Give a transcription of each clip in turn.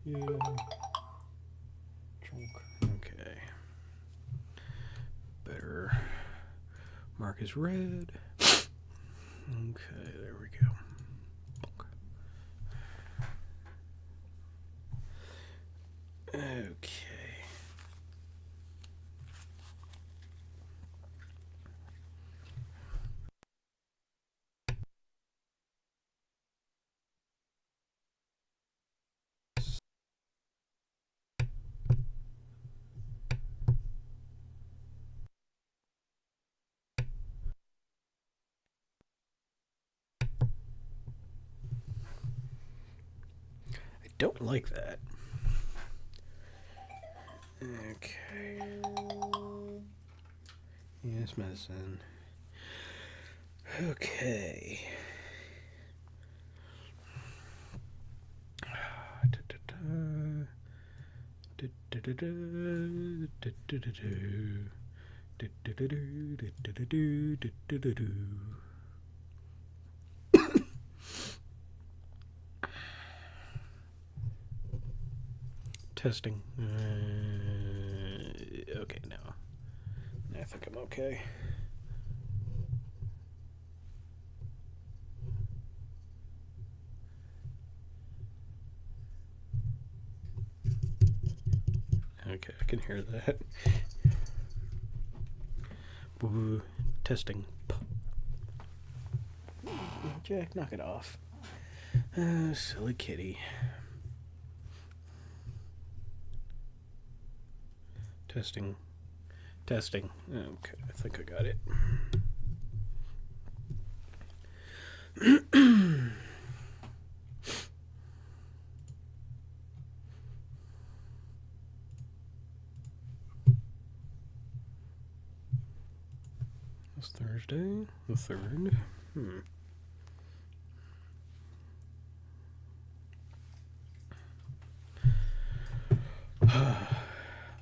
Yeah. Okay. Better mark as red. Okay, there we go. Okay. I don't like that. Okay. Yes, medicine. Okay. Testing. Okay, now. I think I'm okay. Okay, I can hear that. Testing. Jack, knock it off. Silly kitty. Testing. Testing. Okay, I think I got it. It's Thursday, the 3rd.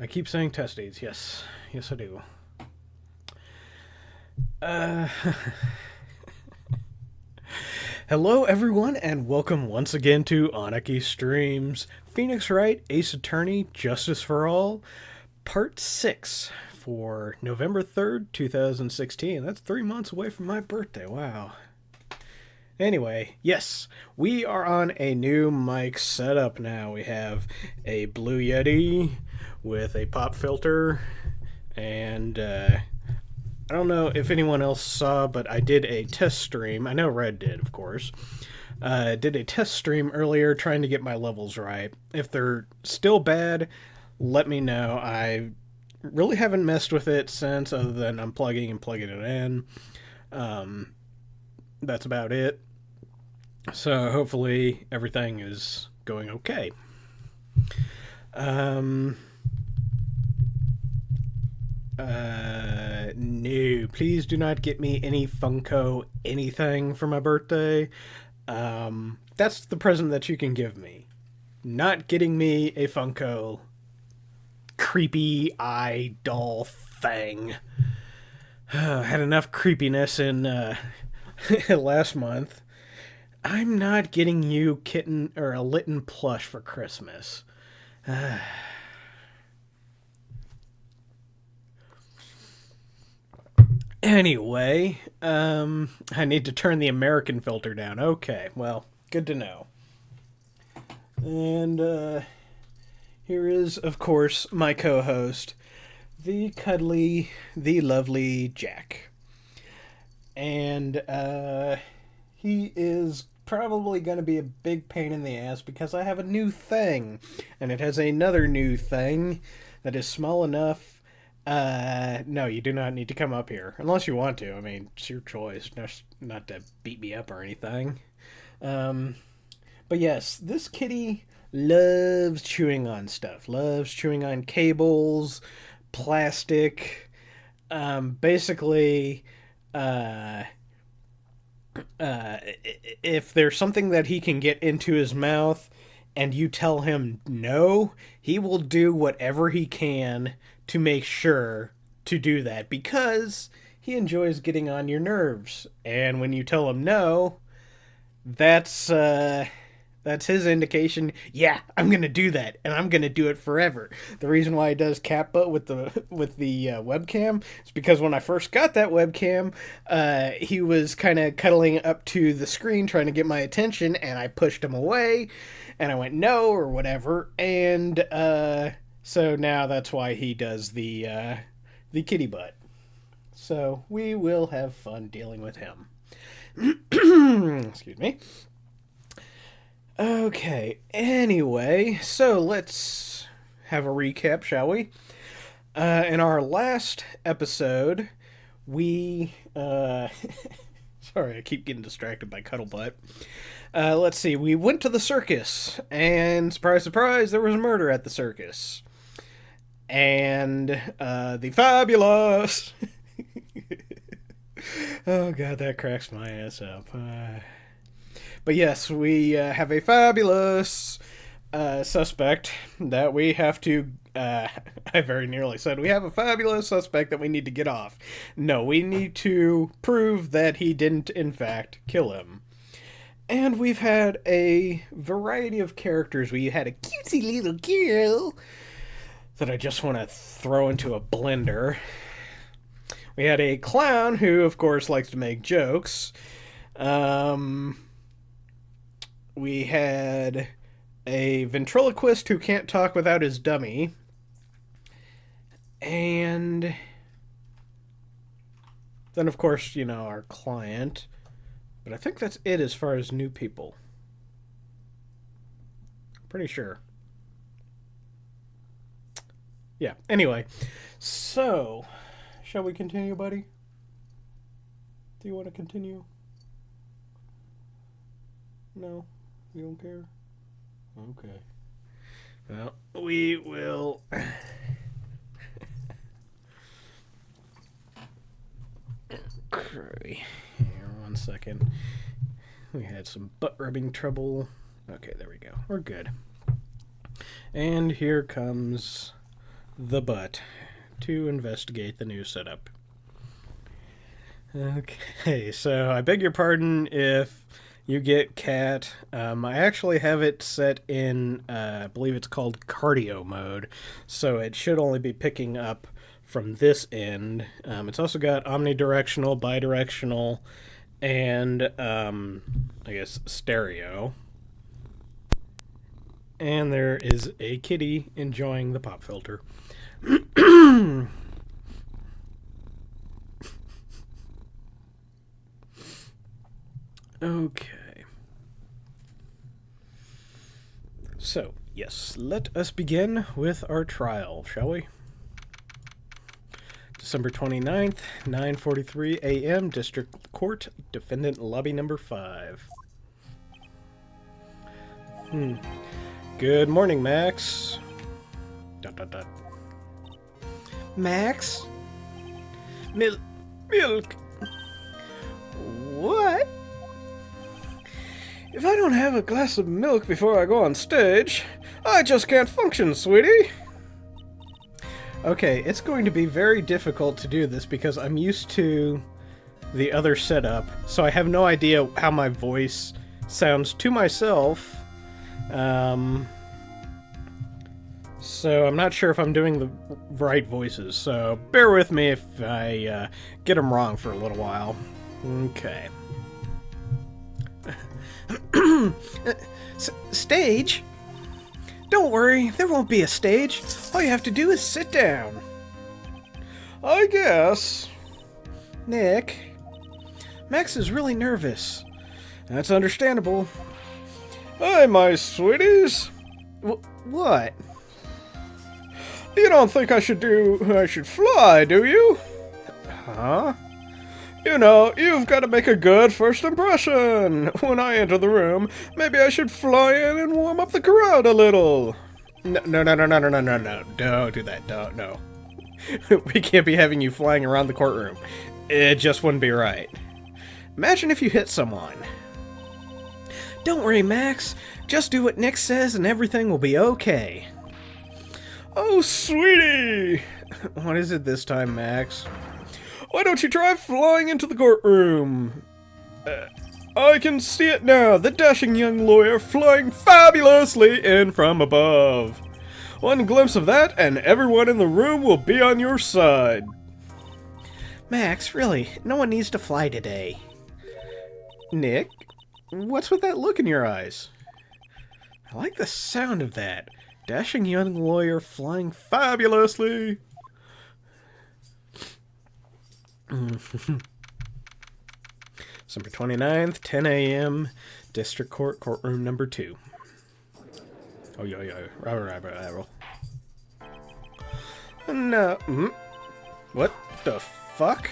I keep saying test dates. Yes. Yes, I do. Uh, Hello, everyone, and welcome once again to Aniki Streams Phoenix Wright, Ace Attorney, Justice for All, Part 6 for November 3rd, 2016. That's 3 months away from my birthday. Wow. Anyway, yes, we are on a new mic setup now. We have a Blue Yeti with a pop filter, and I don't know if anyone else saw, but I did a test stream. I know Red did, of course. Did a test stream earlier trying to get my levels right. If they're still bad, let me know. I really haven't messed with it since, other than unplugging and plugging it in. That's about it. So hopefully everything is going okay. Um, no, please do not get me any Funko anything for my birthday. That's the present that you can give me. Not getting me a Funko creepy eye doll thing. Had enough creepiness in last month. I'm not getting you kitten or a Litten plush for Christmas. Anyway, I need to turn the American filter down. Okay, well, good to know. And here is, of course, my co-host, the cuddly, the lovely Jack. And he is probably going to be a big pain in the ass because I have a new thing. And it has another new thing that is small enough. No, you do not need to come up here. Unless you want to. I mean, it's your choice. Not to beat me up or anything. Um, but yes, this kitty loves chewing on stuff. Loves chewing on cables, plastic. Basically, uh, if there's something that he can get into his mouth and you tell him no, he will do whatever he can to make sure to do that because he enjoys getting on your nerves. And when you tell him no, that's That's his indication. Yeah, I'm gonna do that, and I'm gonna do it forever. The reason why he does cat butt with the webcam is because when I first got that webcam, he was kind of cuddling up to the screen trying to get my attention, and I pushed him away, and I went no or whatever, and so now that's why he does the kitty butt. So we will have fun dealing with him. Excuse me. Okay, anyway, so let's have a recap, shall we? In our last episode, we... sorry, I keep getting distracted by Cuddlebutt. Let's see, we went to the circus, and surprise, surprise, there was a murder at the circus. And the fabulous... Oh god, that cracks my ass up. But yes, we have a fabulous suspect that we have to... I very nearly said we have a fabulous suspect that we need to get off. No, we need to prove that he didn't, in fact, kill him. And we've had a variety of characters. We had a cutesy little girl that I just want to throw into a blender. We had a clown who, of course, likes to make jokes. We had a ventriloquist who can't talk without his dummy. And then, of course, you know, our client. But I think that's it as far as new people. Pretty sure. Yeah, anyway. So, shall we continue, buddy? Do you want to continue? No? You don't care? Okay. Well, we will... Here, 1 second. We had some butt rubbing trouble. Okay, there we go. We're good. And here comes the butt to investigate the new setup. Okay, so I beg your pardon if you get cat. I actually have it set in, I believe it's called cardio mode, so it should only be picking up from this end. It's also got omnidirectional, bidirectional, and I guess stereo. And there is a kitty enjoying the pop filter. Okay. So, yes, let us begin with our trial, shall we? December 29th, 9:43 a.m., District Court, Defendant Lobby Number 5. Good morning, Max. ... Max? Milk? What? If I don't have a glass of milk before I go on stage, I just can't function, sweetie. Okay, it's going to be very difficult to do this because I'm used to the other setup, so I have no idea how my voice sounds to myself. So I'm not sure if I'm doing the right voices, so bear with me if I get them wrong for a little while. Okay. Stage? Don't worry, there won't be a stage. All you have to do is sit down. I guess. Nick, Max is really nervous. That's understandable. Hi, my sweeties. What? You don't think I should fly, do you? Huh? You know, you've got to make a good first impression. When I enter the room, maybe I should fly in and warm up the crowd a little. No. Don't do that. Don't, no. We can't be having you flying around the courtroom. It just wouldn't be right. Imagine if you hit someone. Don't worry, Max. Just do what Nick says and everything will be okay. Oh, sweetie! What is it this time, Max? Why don't you try flying into the courtroom? I can see it now, the dashing young lawyer flying fabulously in from above. One glimpse of that, and everyone in the room will be on your side. Max, really, no one needs to fly today. Nick, what's with that look in your eyes? I like the sound of that. Dashing young lawyer flying fabulously. December 29th, 10 a.m., District Court, Courtroom number 2. Oh, yeah. Roll. No. What the fuck?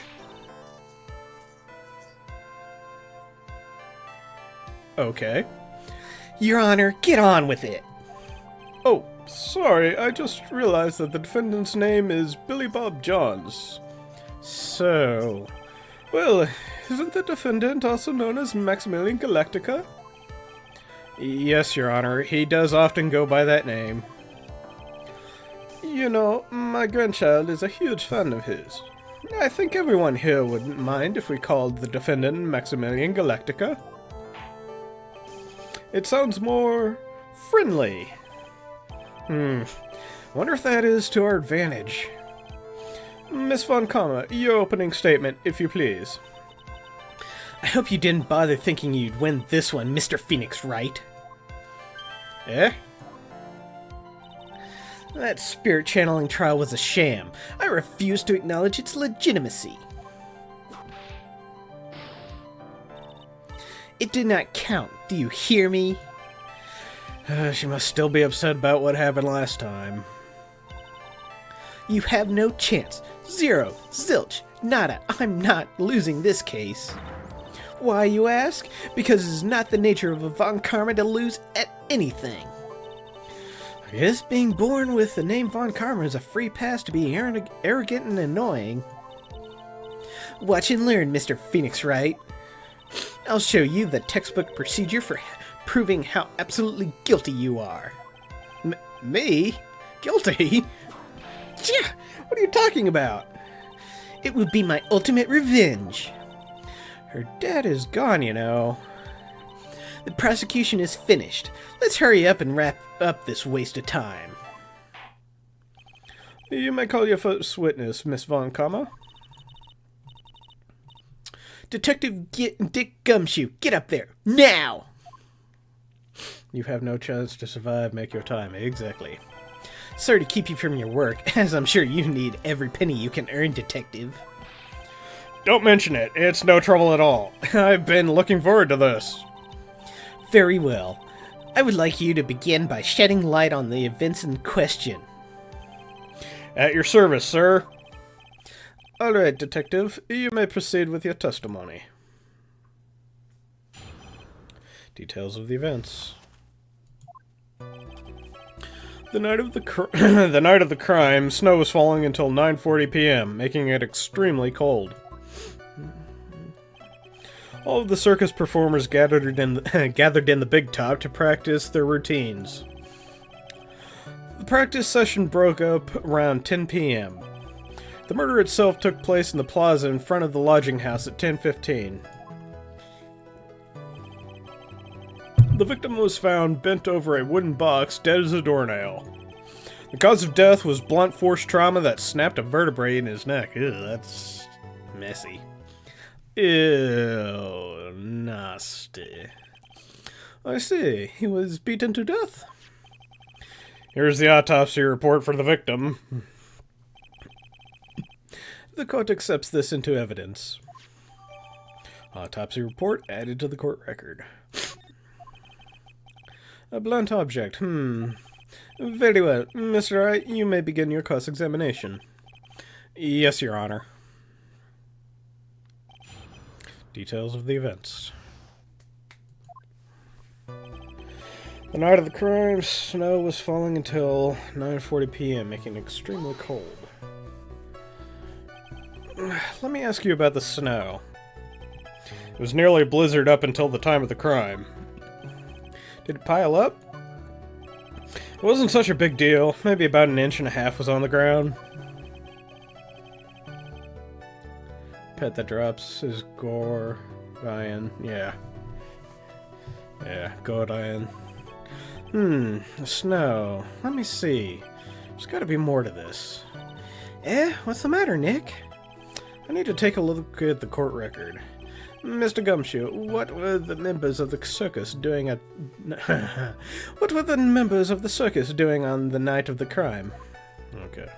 Okay. Your Honor, get on with it. Oh, sorry, I just realized that the defendant's name is Billy Bob Johns. So... Well, isn't the defendant also known as Maximilian Galactica? Yes, Your Honor, he does often go by that name. You know, my grandchild is a huge fan of his. I think everyone here wouldn't mind if we called the defendant Maximilian Galactica. It sounds more... friendly. Wonder if that is to our advantage. Miss Von Comma, your opening statement, if you please. I hope you didn't bother thinking you'd win this one, Mr. Phoenix Wright. Eh? That spirit channeling trial was a sham. I refuse to acknowledge its legitimacy. It did not count. Do you hear me? She must still be upset about what happened last time. You have no chance. Zero. Zilch. Nada. I'm not losing this case. Why, you ask? Because it is not the nature of a Von Karma to lose at anything. I guess being born with the name Von Karma is a free pass to be arrogant and annoying. Watch and learn, Mr. Phoenix Wright. I'll show you the textbook procedure for proving how absolutely guilty you are. Me? Guilty? Yeah, what are you talking about? It would be my ultimate revenge. Her dad is gone, you know. The prosecution is finished. Let's hurry up and wrap up this waste of time. You may call your first witness, Miss Von Comma. Detective Dick Gumshoe, get up there, now! You have no chance to survive, make your time, exactly. Sorry to keep you from your work, as I'm sure you need every penny you can earn, Detective. Don't mention it, it's no trouble at all. I've been looking forward to this. Very well. I would like you to begin by shedding light on the events in question. At your service, sir. All right, Detective. You may proceed with your testimony. Details of the events. The night of the crime, snow was falling until 9:40 p.m., making it extremely cold. All of the circus performers gathered in the big top to practice their routines. The practice session broke up around 10 p.m. The murder itself took place in the plaza in front of the lodging house at 10:15. The victim was found bent over a wooden box, dead as a doornail. The cause of death was blunt force trauma that snapped a vertebrae in his neck. Ew, that's messy. Ew, nasty. I see. He was beaten to death. Here's the autopsy report for the victim. The court accepts this into evidence. Autopsy report added to the court record. A blunt object. Very well. Mr. Wright, you may begin your cross-examination. Yes, Your Honor. Details of the events. The night of the crime, snow was falling until 9:40 p.m., making it extremely cold. Let me ask you about the snow. It was nearly a blizzard up until the time of the crime. Did it pile up? It wasn't such a big deal. Maybe about 1.5 inches was on the ground. Pet that drops is gore. Ryan. Yeah. Yeah, Godian. Snow. Let me see. There's gotta be more to this. What's the matter, Nick? I need to take a look at the court record. Mr. Gumshoe, what were the members of the circus doing at... What were the members of the circus doing on the night of the crime? Okay.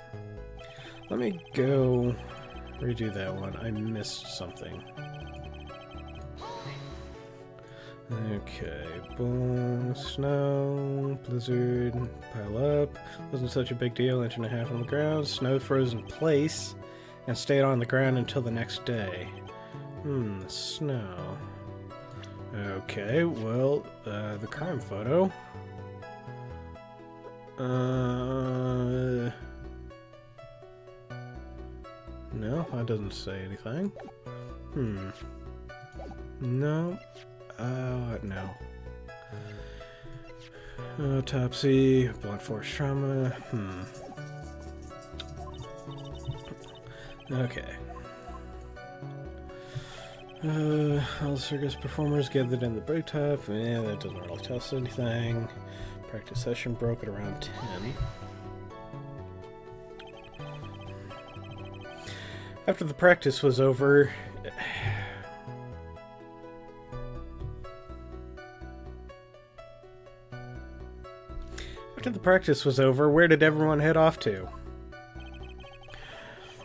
Let me go redo that one. I missed something. Okay. Boom. Snow. Blizzard. Pile up. Wasn't such a big deal. Inch and a half on the ground. Snow froze in place and stayed on the ground until the next day. Snow. Okay, well, the crime photo. No, that doesn't say anything. No. No. Autopsy, blunt force trauma. Okay. All the circus performers gathered in the break top. Yeah, that doesn't really tell us anything. Practice session broke at around 10. After the practice was over... where did everyone head off to?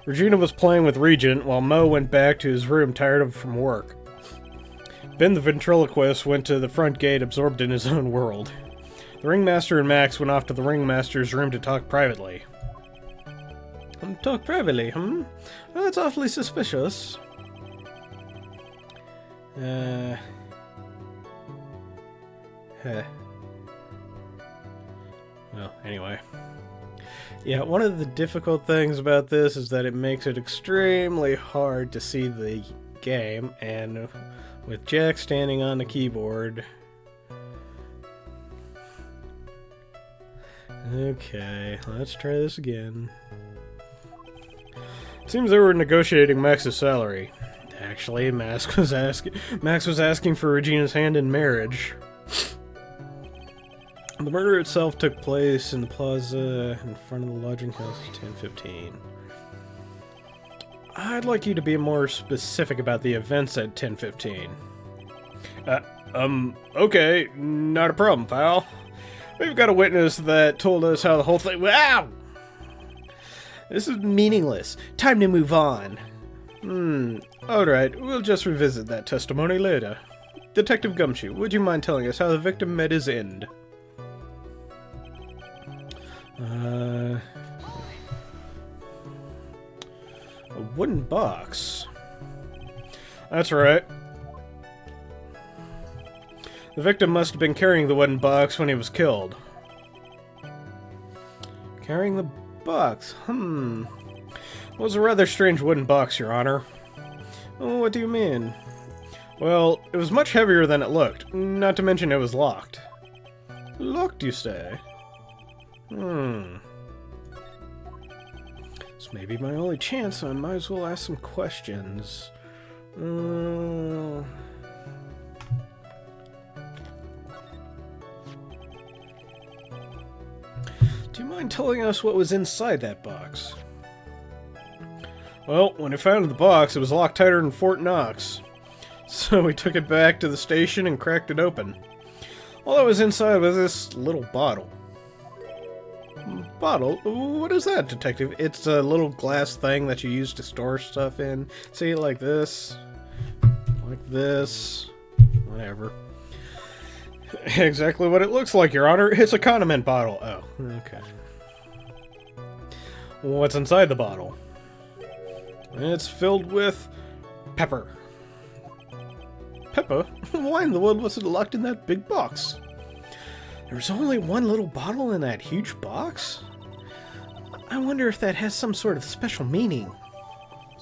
Regina was playing with Regent, while Mo went back to his room tired from work. Ben the ventriloquist went to the front gate, absorbed in his own world. The ringmaster and Max went off to the ringmaster's room to talk privately. Talk privately, Oh, that's awfully suspicious. Well, anyway. Yeah, one of the difficult things about this is that it makes it extremely hard to see the game, and with Jack standing on the keyboard... Okay, let's try this again. It seems they were negotiating Max's salary. Actually, Max was asking for Regina's hand in marriage. The murder itself took place in the plaza in front of the lodging house at 10:15. I'd like you to be more specific about the events at 10:15. Okay, not a problem, pal. We've got a witness that told us how the whole thing... Wow! This is meaningless. Time to move on. Alright, we'll just revisit that testimony later. Detective Gumshoe, would you mind telling us how the victim met his end? A wooden box. That's right. The victim must have been carrying the wooden box when he was killed. Carrying the box? It was a rather strange wooden box, Your Honor. Oh, what do you mean? Well, it was much heavier than it looked, not to mention it was locked. Locked, you say? This may be my only chance, so I might as well ask some questions. Do you mind telling us what was inside that box? Well, when I found the box, it was locked tighter than Fort Knox. So we took it back to the station and cracked it open. All that was inside was this little bottle. Bottle? What is that, Detective? It's a little glass thing that you use to store stuff in. See, like this. Like this. Whatever. Exactly what it looks like, Your Honor. It's a condiment bottle. Oh, okay. What's inside the bottle? It's filled with pepper. Pepper? Why in the world was it locked in that big box? There's only one little bottle in that huge box? I wonder if that has some sort of special meaning.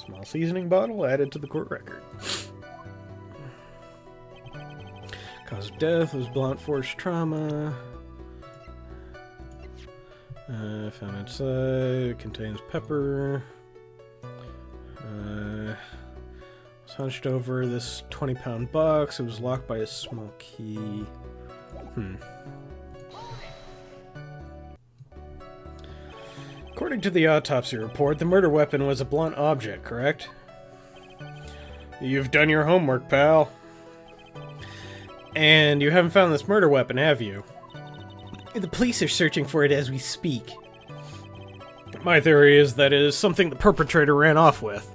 Small seasoning bottle added to the court record. Cause of death was blunt force trauma. Found inside. It contains pepper. Hunched over this 20-pound box. It was locked by a small key. According to the autopsy report, the murder weapon was a blunt object, correct? You've done your homework, pal. And you haven't found this murder weapon, have you? The police are searching for it as we speak. My theory is that it is something the perpetrator ran off with.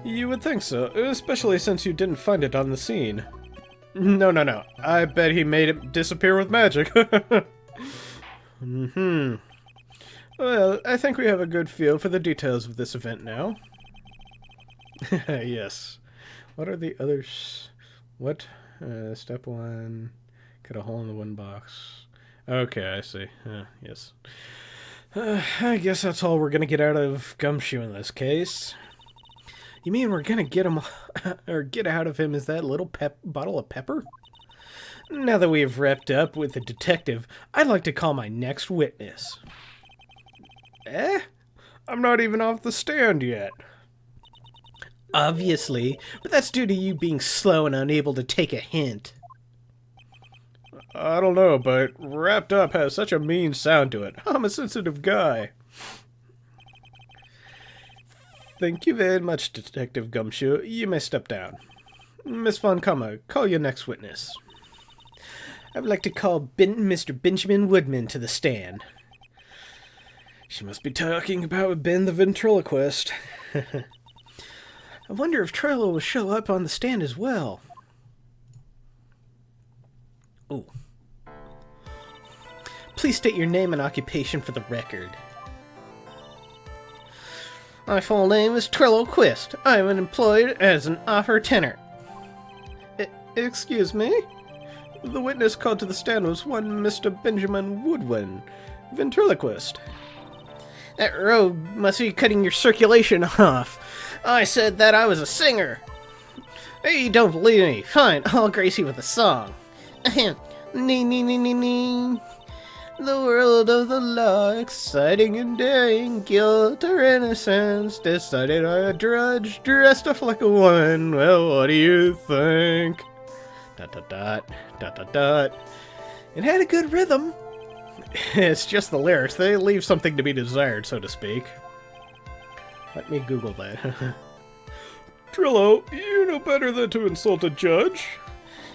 You would think so, especially since you didn't find it on the scene. No. I bet he made it disappear with magic. Well, I think we have a good feel for the details of this event now. Yes. What are the others? What? Step 1. Cut a hole in the one box. Okay, I see. Yes. I guess that's all we're gonna get out of Gumshoe in this case. You mean we're gonna get him, or get out of him is that little bottle of pepper? Now that we have wrapped up with the detective, I'd like to call my next witness. I'm not even off the stand yet. Obviously, but that's due to you being slow and unable to take a hint. I don't know, but wrapped up has such a mean sound to it. I'm a sensitive guy. Thank you very much, Detective Gumshoe. You may step down. Miss Von Kammer, call your next witness. I would like to call Mr. Benjamin Woodman to the stand. She must be talking about Ben the ventriloquist. I wonder if Trello will show up on the stand as well. Oh. Please state your name and occupation for the record. My full name is Trello Quist. I am employed as an opera tenor. Excuse me? The witness called to the stand was one Mr. Benjamin Woodwin, ventriloquist. That rogue must be cutting your circulation off. I said that I was a singer. Hey, you don't believe me? Fine, I'll grace you with a song. Ahem. Nee, nee, nee, nee, nee. The world of the law, exciting and daring, guilt or innocence, decided by a drudge, dressed up like a woman. Well, what do you think? Dot, dot, dot, dot, dot, dot. It had a good rhythm. It's just the lyrics. They leave something to be desired, so to speak. Let me Google that. Trillo, you know better than to insult a judge.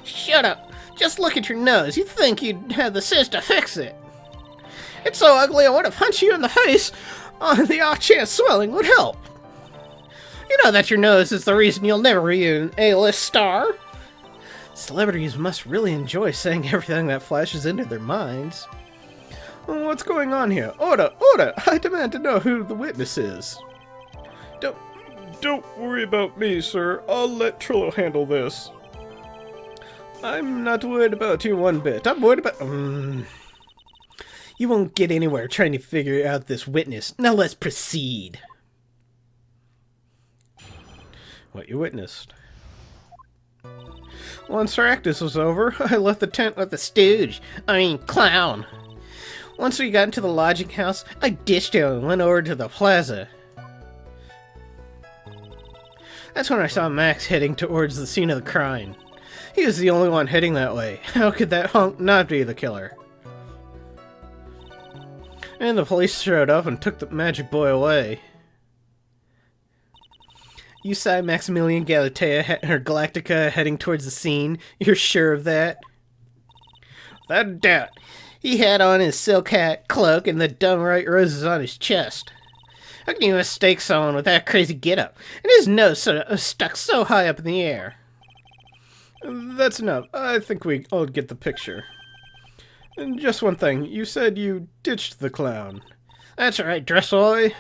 Shut up. Just look at your nose. You'd think you'd have the sense to fix it. It's so ugly I want to punch you in the face on the off chance swelling would help. You know that your nose is the reason you'll never be an A-list star. Celebrities must really enjoy saying everything that flashes into their minds. What's going on here? Order! I demand to know who the witness is. Don't worry about me, sir. I'll let Trillo handle this. I'm not worried about you one bit. I'm worried about... You won't get anywhere trying to figure out this witness. Now let's proceed. What you witnessed. Once our practice was over, I left the tent with the stooge. Clown. Once we got into the lodging house, I ditched him and went over to the plaza. That's when I saw Max heading towards the scene of the crime. He was the only one heading that way. How could that hunk not be the killer? And the police showed up and took the magic boy away. You saw Maximilian Galactica heading towards the scene? You're sure of that? Without doubt. He had on his silk hat, cloak, and the dumb white roses on his chest. How can you mistake someone with that crazy getup? And his nose stuck so high up in the air. That's enough. I think we all get the picture. And just one thing. You said you ditched the clown. That's right, Dressroy.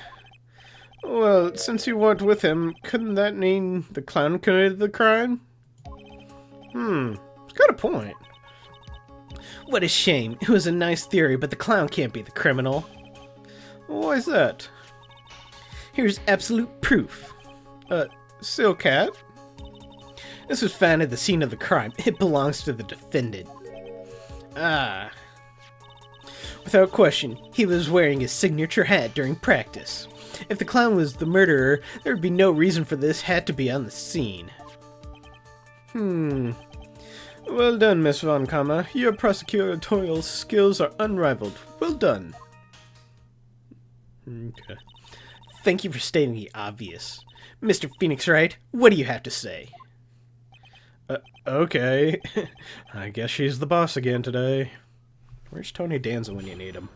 Well, since you weren't with him, couldn't that mean the clown committed the crime? It's got a point. What a shame. It was a nice theory, but the clown can't be the criminal. Why is that? Here's absolute proof. Silk hat? This was found at the scene of the crime. It belongs to the defendant. Ah. Without question, he was wearing his signature hat during practice. If the clown was the murderer, there would be no reason for this hat to be on the scene. Well done, Miss Von Kamma. Your prosecutorial skills are unrivaled. Well done. Okay. Thank you for stating the obvious. Mr. Phoenix Wright, what do you have to say? Okay. I guess she's the boss again today. Where's Tony Danza when you need him?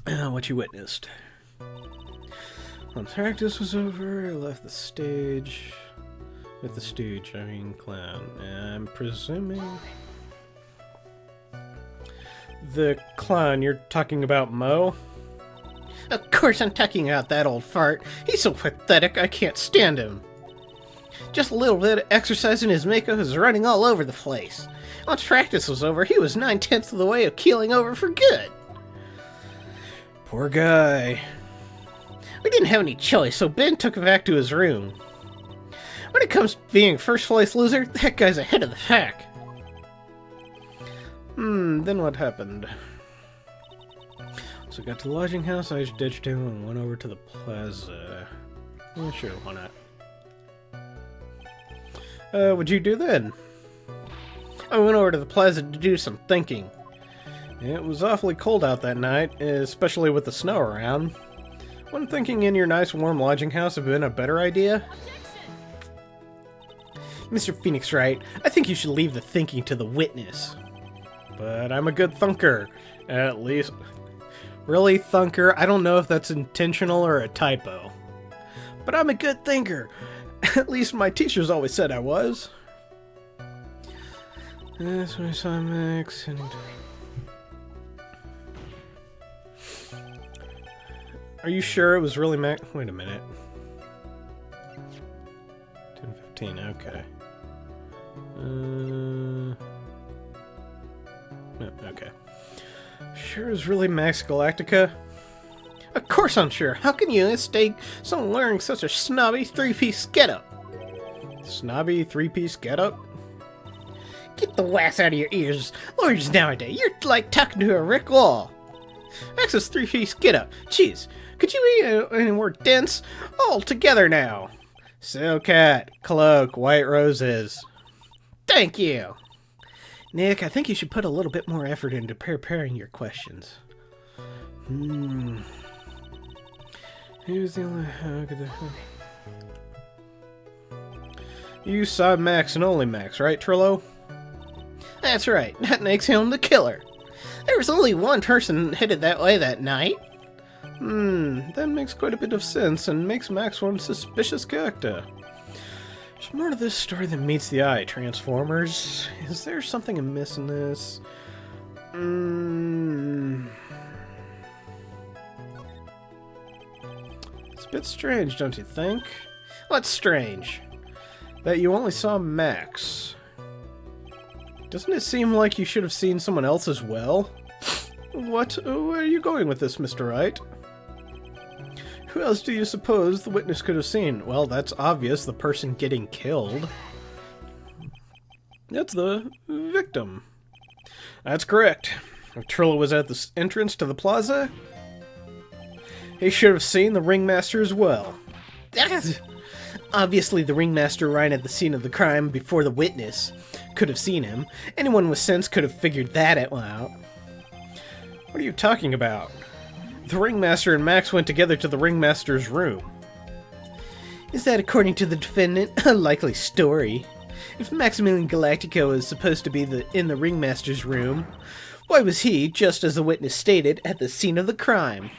What you witnessed. Once practice was over, I left the stage. With the stooge, I mean clown. I'm presuming... The clown, you're talking about Mo? Of course I'm talking about that old fart. He's so pathetic, I can't stand him. Just a little bit of exercise and his makeup is running all over the place. Once practice was over, he was 9/10 of the way of keeling over for good. Poor guy. We didn't have any choice, so Ben took him back to his room. When it comes to being first place loser, that guy's ahead of the pack. Then what happened? So I got to the lodging house, I just ditched him and went over to the plaza. Yeah, sure, why not? What'd you do then? I went over to the plaza to do some thinking. It was awfully cold out that night, especially with the snow around. Wouldn't thinking in your nice warm lodging house have been a better idea? Mr. Phoenix Wright, I think you should leave the thinking to the witness. But I'm a good thunker, at least. Really, thunker? I don't know if that's intentional or a typo. But I'm a good thinker. At least my teachers always said I was. That's when I saw Max. Are you sure it was really Max? Wait a minute. 10:15. Okay. No, okay. Sure it was really Max Galactica? Of course I'm sure. How can you mistake someone wearing such a snobby three-piece getup? Snobby three-piece getup? Get the wax out of your ears. Lawyers nowadays, you're like talking to a brick wall. Max's three-piece getup. Jeez, could you be any more dense? All together now. Silk hat, cloak, white roses. Thank you. Nick, I think you should put a little bit more effort into preparing your questions. Who's the only... You saw Max and only Max, right, Trillo? That's right. That makes him the killer. There was only one person headed that way that night. That makes quite a bit of sense and makes Max one suspicious character. There's more to this story than meets the eye, Transformers. Is there something amiss in this? It's a bit strange, don't you think? What's strange? That you only saw Max. Doesn't it seem like you should have seen someone else as well? What? Where are you going with this, Mr. Wright? Who else do you suppose the witness could have seen? Well, that's obvious, the person getting killed. That's the victim. That's correct. If Trillo was at the entrance to the plaza, he should have seen the ringmaster as well. Obviously, the ringmaster right at the scene of the crime before the witness could have seen him. Anyone with sense could have figured that out. What are you talking about? The ringmaster and Max went together to the ringmaster's room. Is that, according to the defendant, a likely story? If Maximilian Galactico is supposed to be in the ringmaster's room, why was he, just as the witness stated, at the scene of the crime?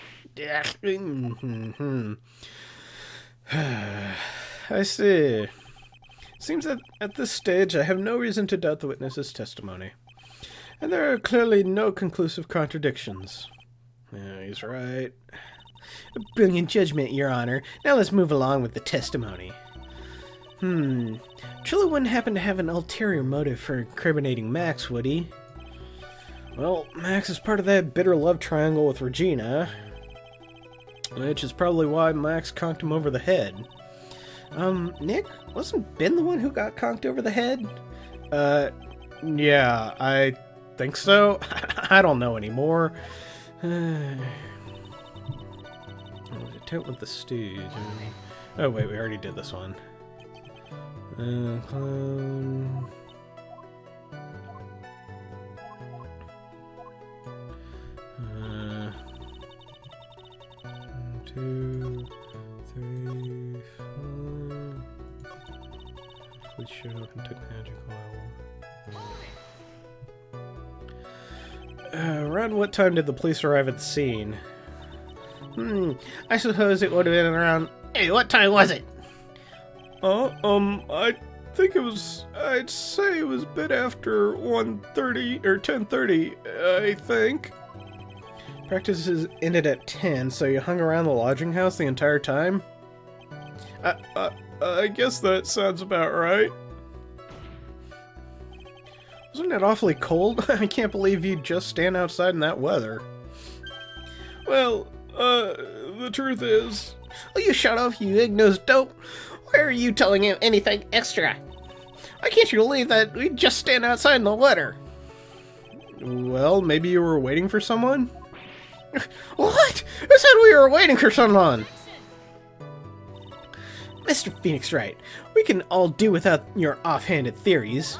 I see. Seems that at this stage I have no reason to doubt the witness's testimony. And there are clearly no conclusive contradictions. Yeah, he's right. A brilliant judgment, Your Honor. Now let's move along with the testimony. Trillo wouldn't happen to have an ulterior motive for incriminating Max, would he? Well, Max is part of that bitter love triangle with Regina, which is probably why Max conked him over the head. Nick, wasn't Ben the one who got conked over the head? Yeah, I think so? I don't know anymore. Tent with the stooge. Oh wait, we already did this one. Clone. 2, 3, 4. We showed up and took magical hour. Around what time did the police arrive at the scene? I suppose it would have been around... Hey, what time was it? I think it was... I'd say it was a bit after 1:30 or 10:30, I think. Practices ended at 10, so you hung around the lodging house the entire time? I guess that sounds about right. Wasn't it awfully cold? I can't believe you'd just stand outside in that weather. Well, the truth is... Will you shut up, you ignosed dope? Why are you telling him anything extra? Why can't you believe that we just stand outside in the weather? Well, maybe you were waiting for someone? What? Who said we were waiting for someone? Mr. Phoenix Wright, we can all do without your offhanded theories.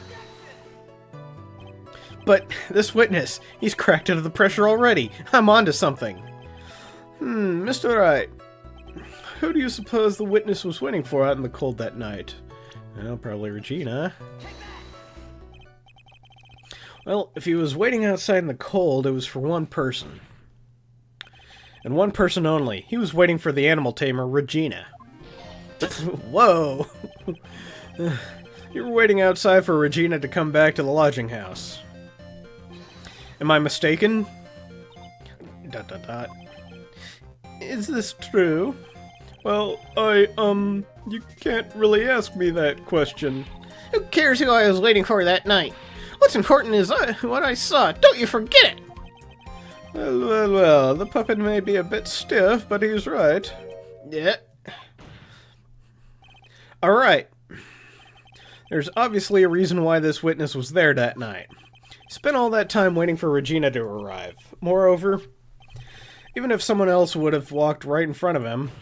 But this witness, he's cracked under the pressure already. I'm onto something. Mr. Wright, who do you suppose the witness was waiting for out in the cold that night? Well, probably Regina. Well, if he was waiting outside in the cold, it was for one person. And one person only. He was waiting for the animal tamer, Regina. Whoa! You were waiting outside for Regina to come back to the lodging house. Am I mistaken? ... Is this true? Well, you can't really ask me that question. Who cares who I was waiting for that night? What's important is what I saw. Don't you forget it! Well, the puppet may be a bit stiff, but he's right. Yeah. Alright. There's obviously a reason why this witness was there that night. Spent all that time waiting for Regina to arrive. Moreover, even if someone else would have walked right in front of him,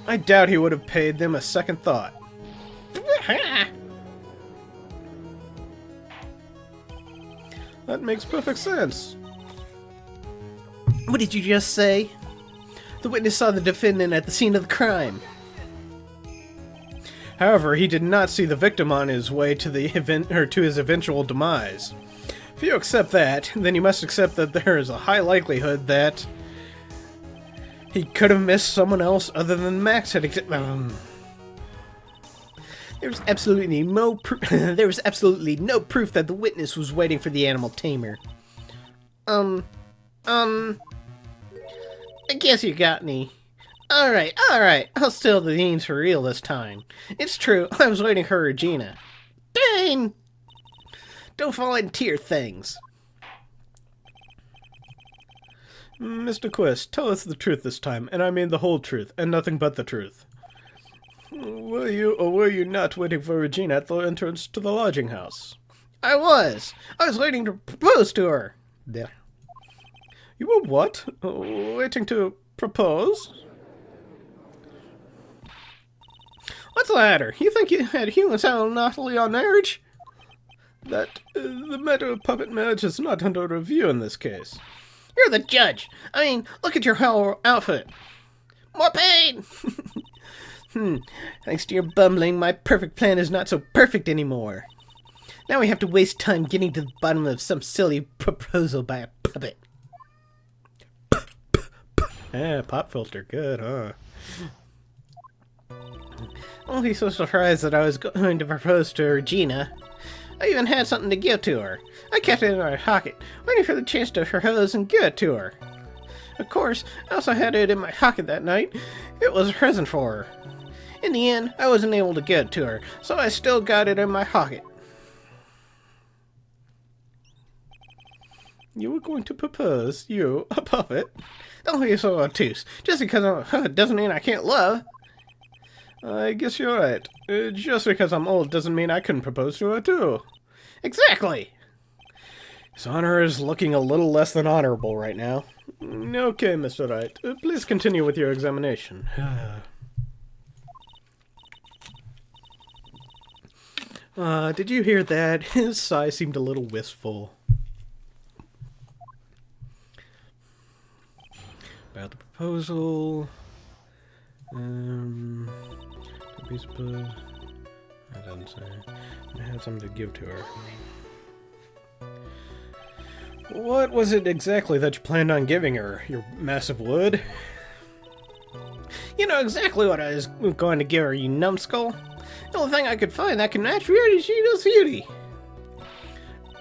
I doubt he would have paid them a second thought. That makes perfect sense. What did you just say? The witness saw the defendant at the scene of the crime. However, he did not see the victim on his way to the event or to his eventual demise. If you accept that, then you must accept that there is a high likelihood that he could have missed someone else other than Max had There was absolutely no proof that the witness was waiting for the animal tamer. I guess you got me. Alright, I'll spill the beans for real this time. It's true, I was waiting for Regina. Dang! Don't fall into your things. Mr. Quist, tell us the truth this time, and I mean the whole truth, and nothing but the truth. Were you or were you not waiting for Regina at the entrance to the lodging house? I was waiting to propose to her. There. You were what? Waiting to propose? What's the matter? You think you had human sound naughty on marriage? That the matter of puppet marriage is not under review in this case. You're the judge. I mean, look at your whole outfit. More pain! Thanks to your bumbling, my perfect plan is not so perfect anymore. Now we have to waste time getting to the bottom of some silly proposal by a puppet. Pop filter, good, huh? Oh, he's so surprised that I was going to propose to Regina. I even had something to give to her. I kept it in my pocket, waiting for the chance to propose and give it to her. Of course, I also had it in my pocket that night. It was a present for her. In the end, I wasn't able to give it to her, so I still got it in my pocket. You were going to propose, you, a puppet? Don't be so obtuse. Just because I'm a puppet doesn't mean I can't love. I guess you're right. Just because I'm old doesn't mean I couldn't propose to her, too. Exactly! His honor is looking a little less than honorable right now. Okay, Mr. Wright. Please continue with your examination. Did you hear that? His sigh seemed a little wistful. About the proposal. That doesn't say. I had something to give to her. What was it exactly that you planned on giving her? Your massive wood? You know exactly what I was going to give her, you numbskull. The only thing I could find that can match Ryoshito's beauty.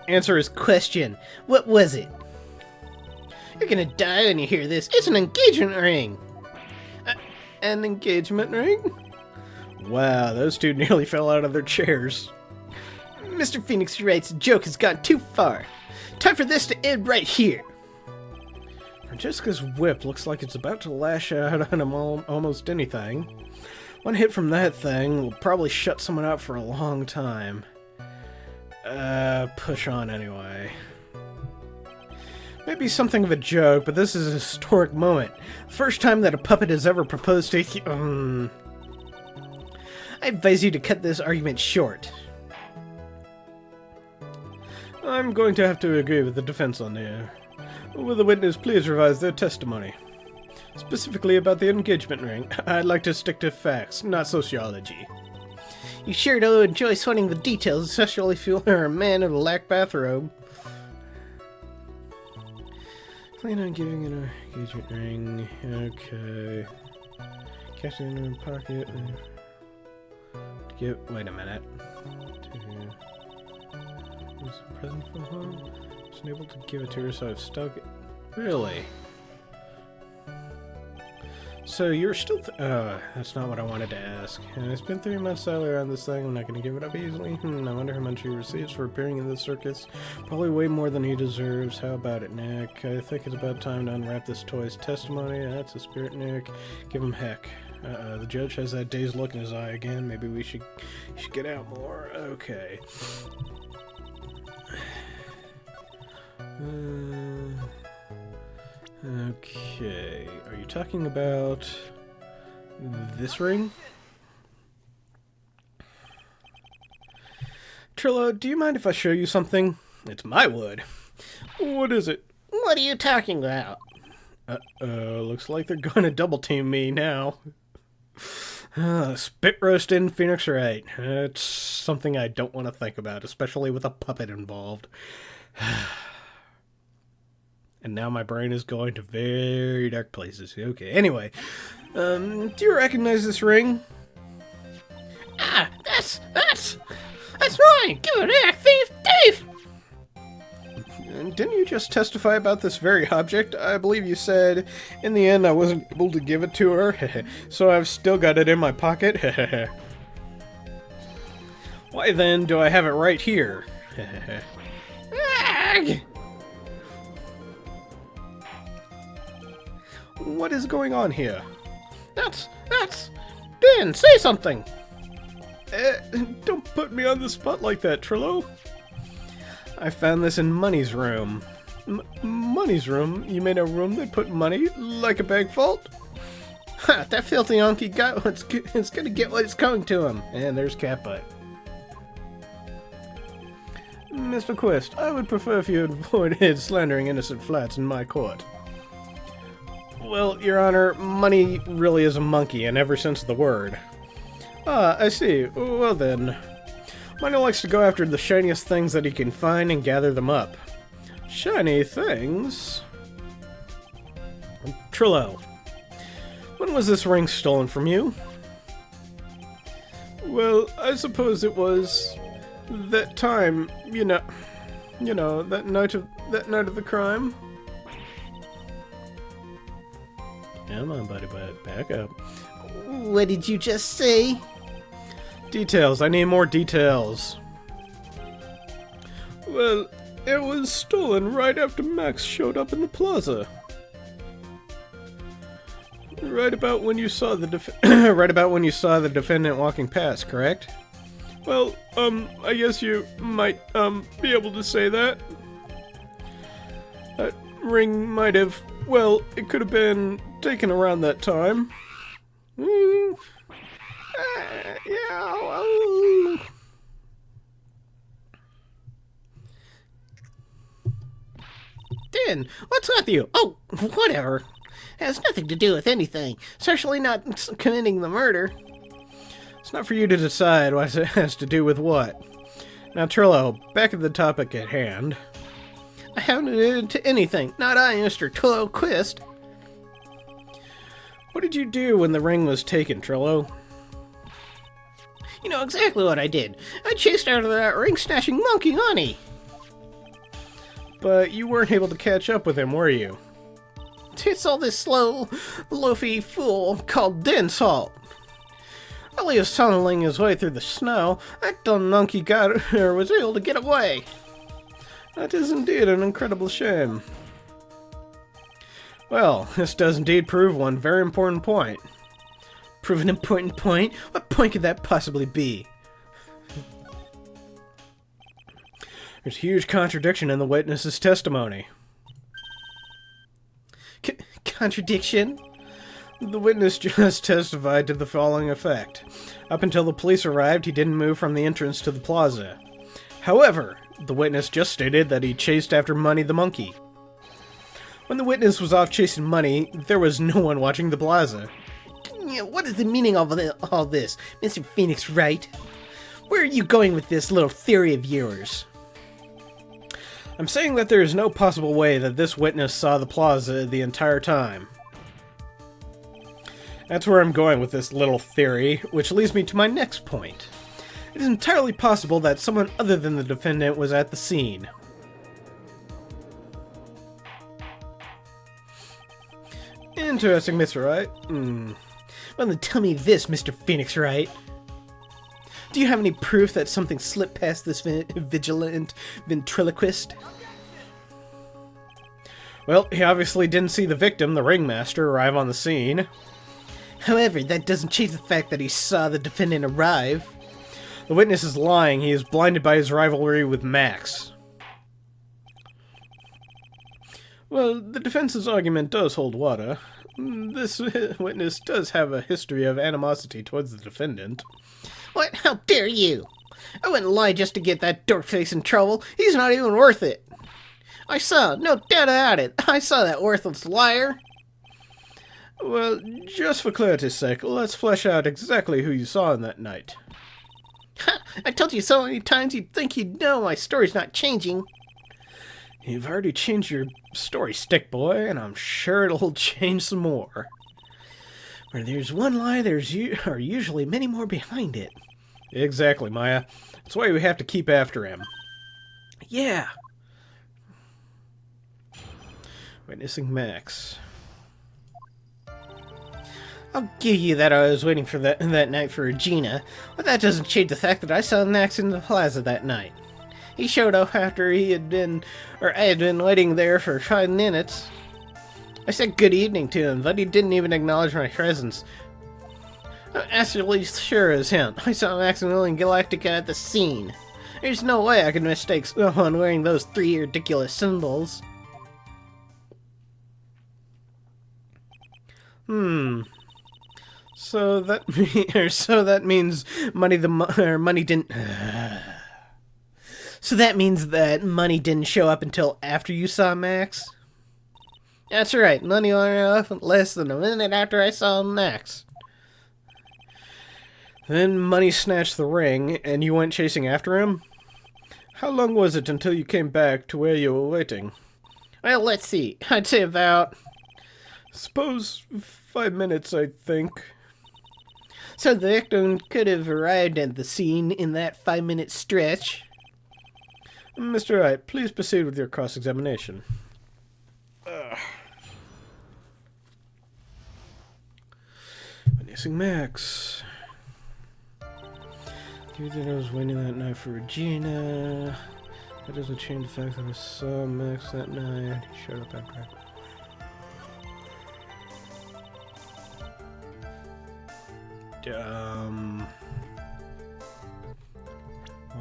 Answer his question. What was it? You're gonna die when you hear this. It's an engagement ring. An engagement ring? Wow, those two nearly fell out of their chairs. Mr. Phoenix Wright's joke has gone too far. Time for this to end right here. Francesca's whip looks like it's about to lash out on him almost anything. One hit from that thing will probably shut someone out for a long time. Push on anyway. Maybe something of a joke, but this is a historic moment. First time that a puppet has ever proposed to... I advise you to cut this argument short. I'm going to have to agree with the defense on here. Will the witness please revise their testimony? Specifically about the engagement ring. I'd like to stick to facts, not sociology. You sure do enjoy sorting the details, especially if you're a man in a black bathrobe. Plan on giving it an engagement ring. Okay. Cash it in her pocket. Wait a minute. Was a present from home? I was unable to give it to her, so I've stuck it. Really? So you're still that's not what I wanted to ask. I spent 3 months salary on this thing. I'm not going to give it up easily. I wonder how much he receives for appearing in this circus. Probably way more than he deserves. How about it, Nick? I think it's about time to unwrap this toy's testimony. That's the spirit, Nick. Give him heck. The judge has that dazed look in his eye again. Maybe you should get out more. Okay. Okay, are you talking about this ring? Trillo, do you mind if I show you something? It's my wood. What is it? What are you talking about? Looks like they're going to double team me now. Spit roasting Phoenix Wright. It's something I don't want to think about, especially with a puppet involved. And now my brain is going to very dark places. Okay, anyway. Do you recognize this ring? Ah, that's mine! Give it back, thief! Thief! Didn't you just testify about this very object? I believe you said, in the end I wasn't able to give it to her, so I've still got it in my pocket. Why then do I have it right here? What is going on here? That's... Ben, say something! Don't put me on the spot like that, Trillo. I found this in Money's room. Money's room? You made a room that put money like a bag vault? Ha! That filthy Aniki got what's it's gonna get what it's coming to him. And there's Catbutt. Mr. Quist, I would prefer if you avoided slandering innocent flats in my court. Well, Your Honor, Money really is a monkey in every sense of the word. Ah, I see. Well then. Money likes to go after the shiniest things that he can find and gather them up. Shiny things? Trillo, when was this ring stolen from you? Well, I suppose it was that time, you know, that night of the crime. Come on, buddy, back up. What did you just say? Details. I need more details. Well, it was stolen right after Max showed up in the plaza. Right about when you saw the defendant walking past, correct? Well, I guess you might be able to say that. That ring might have... Well, it could have been taken around that time. Yeah. Dan, what's with you? Oh, whatever. Has nothing to do with anything. Especially not committing the murder. It's not for you to decide what it has to do with what. Now, Trillo, back at the topic at hand. I haven't admitted to anything. Not I, Mr. Trillo Quist. What did you do when the ring was taken, Trillo? You know exactly what I did. I chased after that ring-snatching monkey, honey. But you weren't able to catch up with him, were you? It's all this slow, loafy fool called Den Salt. While he was tunneling his way through the snow, that dumb monkey was able to get away. That is indeed an incredible shame. Well, this does indeed prove one very important point. Prove an important point? What point could that possibly be? There's a huge contradiction in the witness's testimony. Contradiction? The witness just testified to the following effect. Up until the police arrived, he didn't move from the entrance to the plaza. However, the witness just stated that he chased after Money the monkey. When the witness was off chasing Money, there was no one watching the plaza. What is the meaning of all this, Mr. Phoenix Wright? Where are you going with this little theory of yours? I'm saying that there is no possible way that this witness saw the plaza the entire time. That's where I'm going with this little theory, which leads me to my next point. It is entirely possible that someone other than the defendant was at the scene. Interesting, Mr. Wright. Well, then tell me this, Mr. Phoenix Wright. Do you have any proof that something slipped past this vigilant ventriloquist? Well, he obviously didn't see the victim, the ringmaster, arrive on the scene. However, that doesn't change the fact that he saw the defendant arrive. The witness is lying. He is blinded by his rivalry with Max. Well, the defense's argument does hold water. This witness does have a history of animosity towards the defendant. What? How dare you? I wouldn't lie just to get that dorkface in trouble. He's not even worth it. I saw, no doubt about it. I saw that worthless liar. Well, just for clarity's sake, let's flesh out exactly who you saw on that night. Ha! I told you so many times you'd think you'd know my story's not changing. You've already changed your story, Stick Boy, and I'm sure it'll change some more. Where there's one lie, are usually many more behind it. Exactly, Maya. That's why we have to keep after him. Yeah. Witnessing Max. I'll give you that I was waiting for that night for Regina, but that doesn't change the fact that I saw Max in the plaza that night. He showed up after I had been waiting there for 5 minutes. I said good evening to him, but he didn't even acknowledge my presence. I'm absolutely sure as him. I saw Maximilian Galactica at the scene. There's no way I could mistake someone wearing those 3 ridiculous symbols. So that means money didn't. So that means that Money didn't show up until after you saw Max? That's right, Money only left less than a minute after I saw Max. Then Money snatched the ring, and you went chasing after him? How long was it until you came back to where you were waiting? Well, let's see. I'd say about... Suppose 5 minutes, I think. So the victim could have arrived at the scene in that 5-minute stretch. Mr. Wright, please proceed with your cross-examination. Witnessing Max. Do you think I was waiting that night for Regina? That doesn't change the fact that I saw Max that night. He showed up after.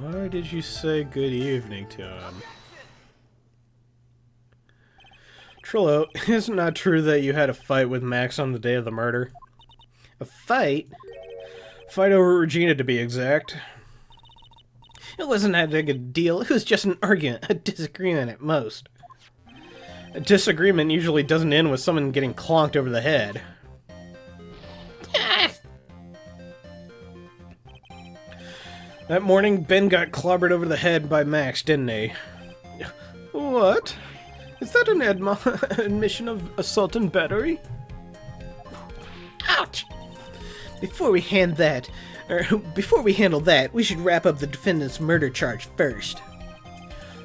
Why did you say good evening to him? Trillo, is it not true that you had a fight with Max on the day of the murder? A fight? Fight over Regina, to be exact. It wasn't that big a deal. It was just an argument, a disagreement at most. A disagreement usually doesn't end with someone getting clonked over the head. That morning, Ben got clobbered over the head by Max, didn't he? What? Is that an admission of assault and battery? Ouch! Before we handle that, we should wrap up the defendant's murder charge first.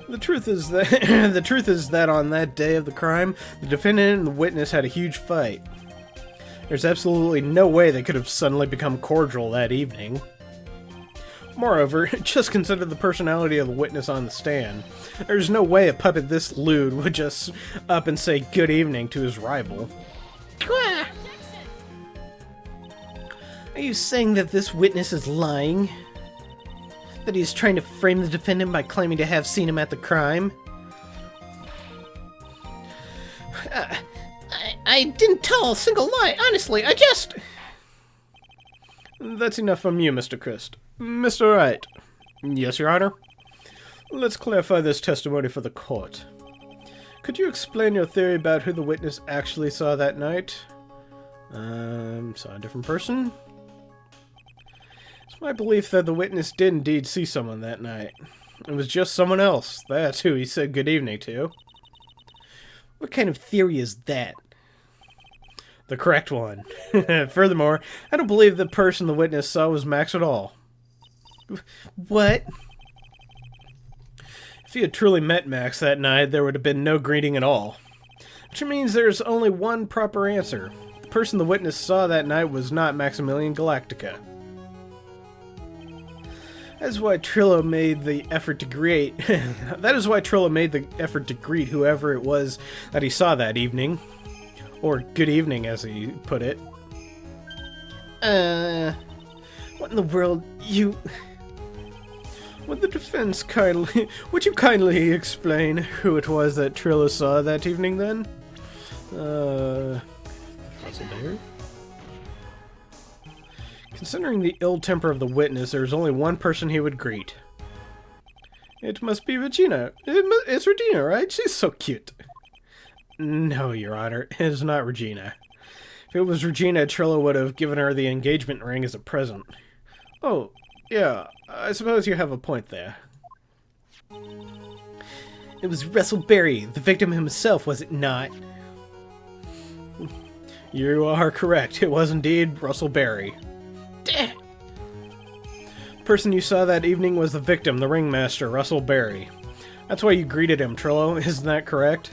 The truth is that on that day of the crime, the defendant and the witness had a huge fight. There's absolutely no way they could have suddenly become cordial that evening. Moreover, just consider the personality of the witness on the stand. There's no way a puppet this lewd would just up and say good evening to his rival. Are you saying that this witness is lying? That he's trying to frame the defendant by claiming to have seen him at the crime? I didn't tell a single lie, honestly, I just... That's enough from you, Mr. Christ. Mr. Wright. Yes, Your Honor? Let's clarify this testimony for the court. Could you explain your theory about who the witness actually saw that night? Saw a different person? It's my belief that the witness did indeed see someone that night. It was just someone else. That's who he said good evening to. What kind of theory is that? The correct one. Furthermore, I don't believe the person the witness saw was Max at all. What? If he had truly met Max that night, there would have been no greeting at all. Which means there's only one proper answer. The person the witness saw that night was not Maximilian Galactica. That is why Trillo made the effort to greet. That is why Trillo made the effort to greet whoever it was that he saw that evening. Or good evening, as he put it. What in the world, you... Would the defense would you kindly explain who it was that Trillo saw that evening then? Russell Bear? Considering the ill temper of the witness, there's only one person he would greet. It must be Regina. It's Regina, right? She's so cute. No, Your Honor, it is not Regina. If it was Regina, Trillo would have given her the engagement ring as a present. Oh, yeah, I suppose you have a point there. It was Russell Berry, the victim himself, was it not? You are correct. It was indeed Russell Berry. The person you saw that evening was the victim, the ringmaster, Russell Berry. That's why you greeted him, Trillo. Isn't that correct?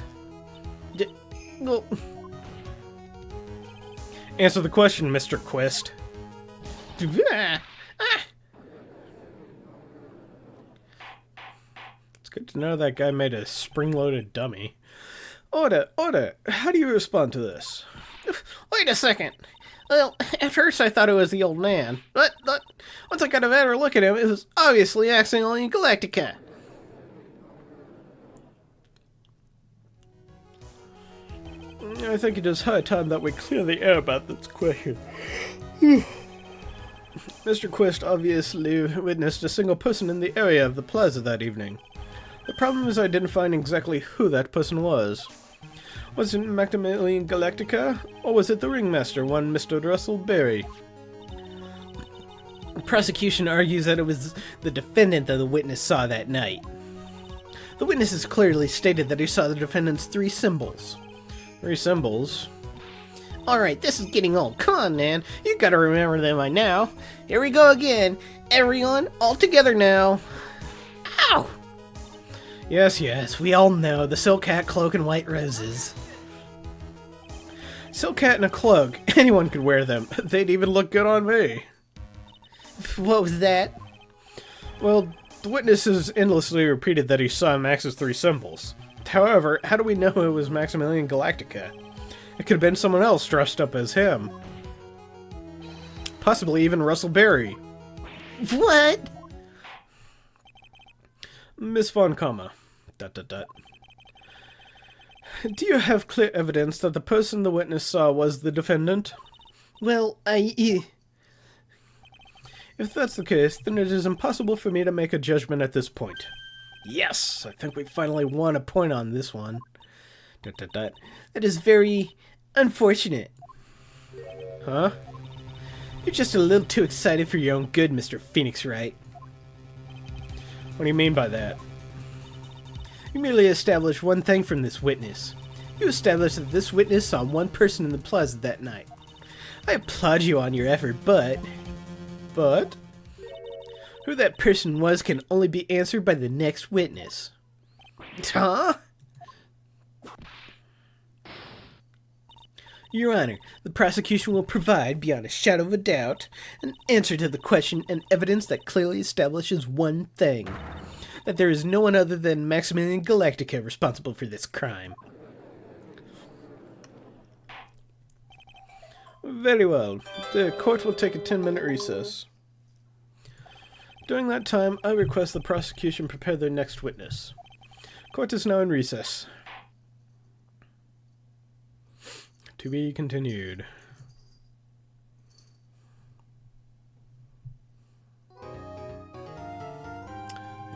Well... Answer the question, Mr. Quist. It's good to know that guy made a spring-loaded dummy. Order! How do you respond to this? Wait a second. Well, at first I thought it was the old man, but once I got a better look at him, it was obviously Maximilian Galactica. I think it is high time that we clear the air about this question. Mr. Quist obviously witnessed a single person in the area of the plaza that evening. The problem is identifying exactly who that person was. Was it Maximilian Galactica, or was it the ringmaster, one Mr. Russell Berry? The prosecution argues that it was the defendant that the witness saw that night. The witness has clearly stated that he saw the defendant's 3 symbols. 3 symbols? Alright, this is getting old. Come on, man. You gotta remember them by now. Here we go again. Everyone, all together now. Ow! Yes, we all know. The silk hat, cloak, and white roses. Silk hat and a cloak. Anyone could wear them. They'd even look good on me. What was that? Well, the witness has endlessly repeated that he saw Max's 3 symbols. However, how do we know it was Maximilian Galactica? It could have been someone else dressed up as him. Possibly even Russell Berry. What? Miss Von Comma. ... Do you have clear evidence that the person the witness saw was the defendant? Well, If that's the case, then it is impossible for me to make a judgment at this point. Yes, I think we finally won a point on this one. That is very unfortunate. Huh? You're just a little too excited for your own good, Mr. Phoenix Wright. What do you mean by that? You merely established one thing from this witness. You established that this witness saw one person in the plaza that night. I applaud you on your effort, but... Who that person was can only be answered by the next witness. Huh? Your Honor, the prosecution will provide, beyond a shadow of a doubt, an answer to the question and evidence that clearly establishes one thing. That there is no one other than Maximilian Galactica responsible for this crime. Very well. The court will take a 10-minute recess. During that time, I request the prosecution prepare their next witness. Court is now in recess. To be continued.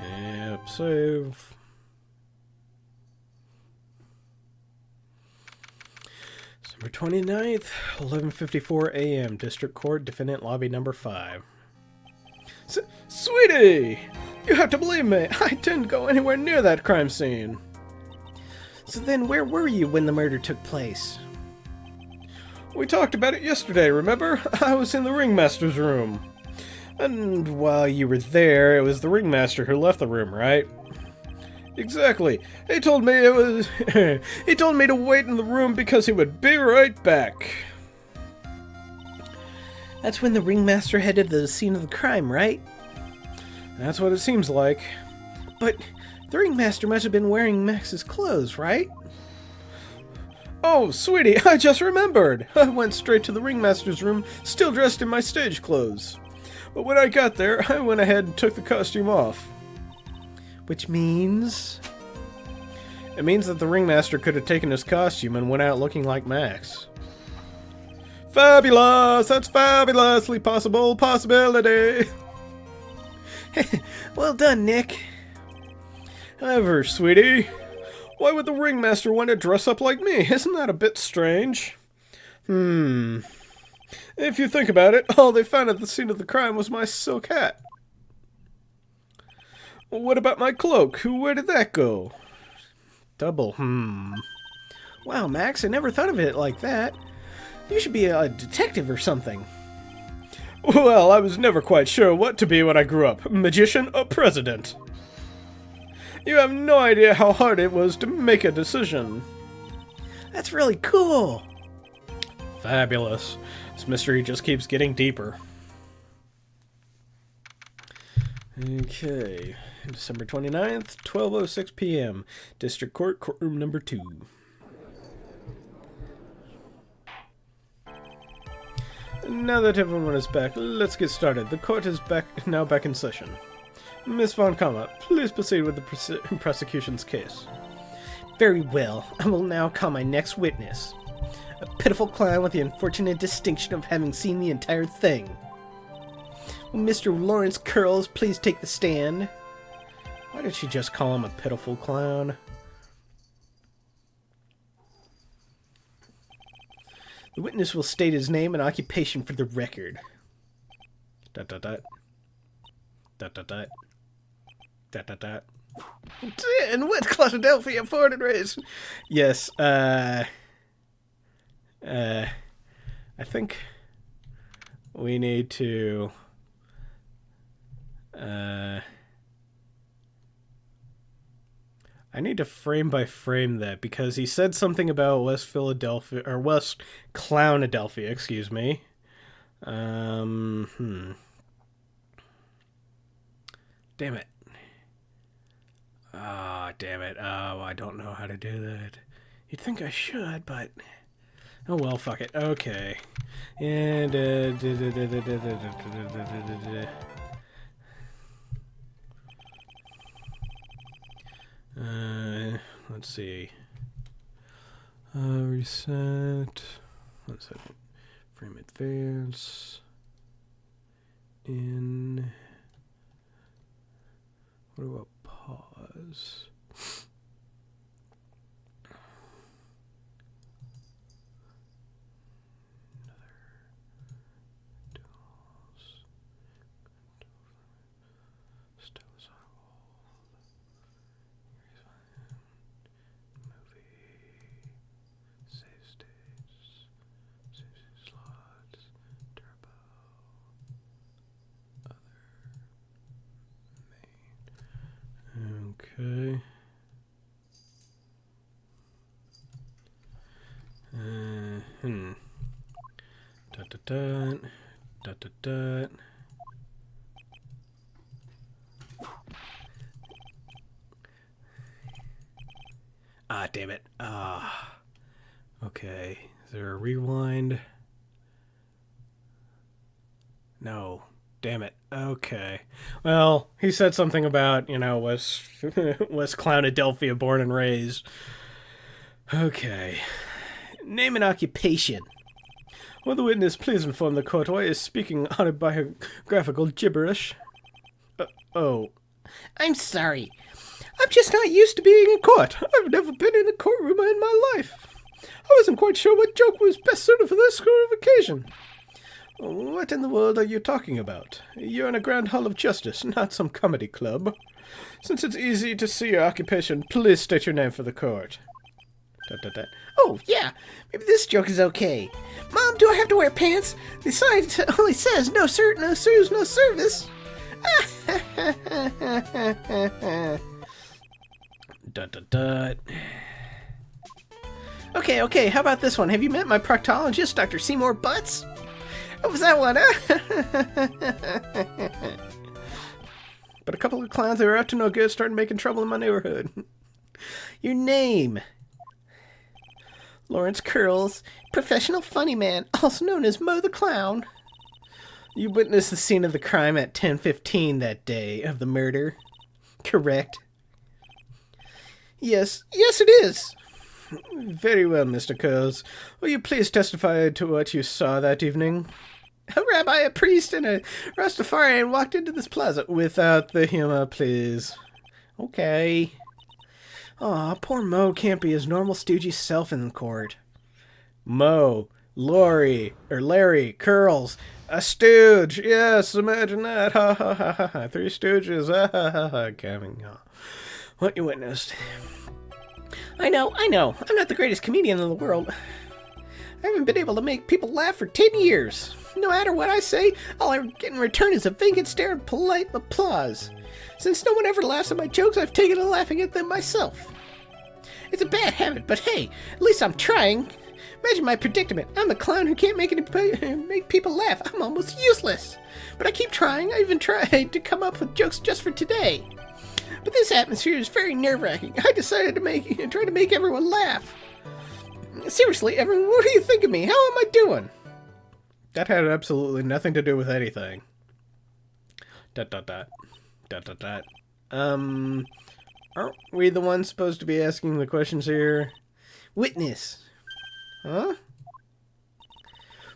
Yep, save. December 29th, 11:54 a.m. District Court, Defendant Lobby Number 5. Sweetie! You have to believe me, I didn't go anywhere near that crime scene. So then where were you when the murder took place? We talked about it yesterday, remember? I was in the ringmaster's room. And while you were there, it was the ringmaster who left the room, right? Exactly. He told me it was... he told me to wait in the room because he would be right back. That's when the ringmaster headed to the scene of the crime, right? That's what it seems like. But the ringmaster must have been wearing Max's clothes, right? Oh, sweetie, I just remembered. I went straight to the ringmaster's room, still dressed in my stage clothes. But when I got there, I went ahead and took the costume off. Which means... It means that the ringmaster could have taken his costume and went out looking like Max. Fabulous! That's fabulously possibility! Well done, Nick. However, sweetie, why would the ringmaster want to dress up like me? Isn't that a bit strange? If you think about it, all they found at the scene of the crime was my silk hat. What about my cloak? Where did that go? Double, Wow, Max, I never thought of it like that. You should be a detective or something. Well, I was never quite sure what to be when I grew up. Magician or president? You have no idea how hard it was to make a decision. That's really cool. Fabulous. This mystery just keeps getting deeper. Okay. December 29th, 12:06 p.m. District Court, courtroom number 2. Now that everyone is back, let's get started. The court is now back in session. Miss Von Kamat, please proceed with the prosecution's case. Very well. I will now call my next witness. A pitiful clown with the unfortunate distinction of having seen the entire thing. Will Mr. Lawrence Curls please take the stand? Why did she just call him a pitiful clown? The witness will state his name and occupation for the record. Dot dot dot. Dot dot dot. Dot dot dot. And what Philadelphia born and raised? Yes, I think we need to I need to frame by frame that because he said something about West Philadelphia or West Clownadelphia, excuse me. Damn it. Ah, damn it. Oh, I don't know how to do that. You'd think I should, but oh well, fuck it. Okay. And let's see. Reset. 1 second. Frame advance. In. What about pause? Okay. Dot dot dot. Dot dot dot. Ah, damn it. Ah. Okay. Is there a rewind? No. Damn it. Okay. Well, he said something about, West Clownadelphia born and raised. Okay. Name and occupation. Will the witness please inform the court why he is speaking autobiographical gibberish? Oh. I'm sorry. I'm just not used to being in court. I've never been in a courtroom in my life. I wasn't quite sure what joke was best suited for this sort of occasion. What in the world are you talking about? You're in a grand hall of justice, not some comedy club. Since it's easy to see your occupation, please state your name for the court. Oh, yeah. Maybe this joke is okay. Mom, do I have to wear pants? The sign only says no shirt, no shoes, no service. Okay, how about this one? Have you met my proctologist, Dr. Seymour Butts? What was that one? But a couple of clowns that were up to no good started making trouble in my neighborhood. Your name? Lawrence Curls, professional funny man, also known as Mo the Clown. You witnessed the scene of the crime at 10:15 that day of the murder. Correct. Yes, it is. Very well, Mr. Curls. Will you please testify to what you saw that evening? A rabbi, a priest, and a Rastafarian walked into this plaza. Without the humor, please. Okay. Aw, poor Mo can't be his normal stoogey self in court. Mo, Larry, Curls, a stooge. Yes, imagine that. Ha ha ha ha ha. 3 stooges. Ha ha ha ha. Coming. What you witnessed? I know. I'm not the greatest comedian in the world. I haven't been able to make people laugh for 10 years. No matter what I say, all I get in return is a vacant stare and polite applause. Since no one ever laughs at my jokes, I've taken to laughing at them myself. It's a bad habit, but hey, at least I'm trying. Imagine my predicament. I'm the clown who can't make people laugh. I'm almost useless. But I keep trying. I even tried to come up with jokes just for today. But this atmosphere is very nerve-wracking. I decided to try to make everyone laugh. Seriously, everyone, what do you think of me? How am I doing? That had absolutely nothing to do with anything. Aren't we the ones supposed to be asking the questions here? Witness. Huh?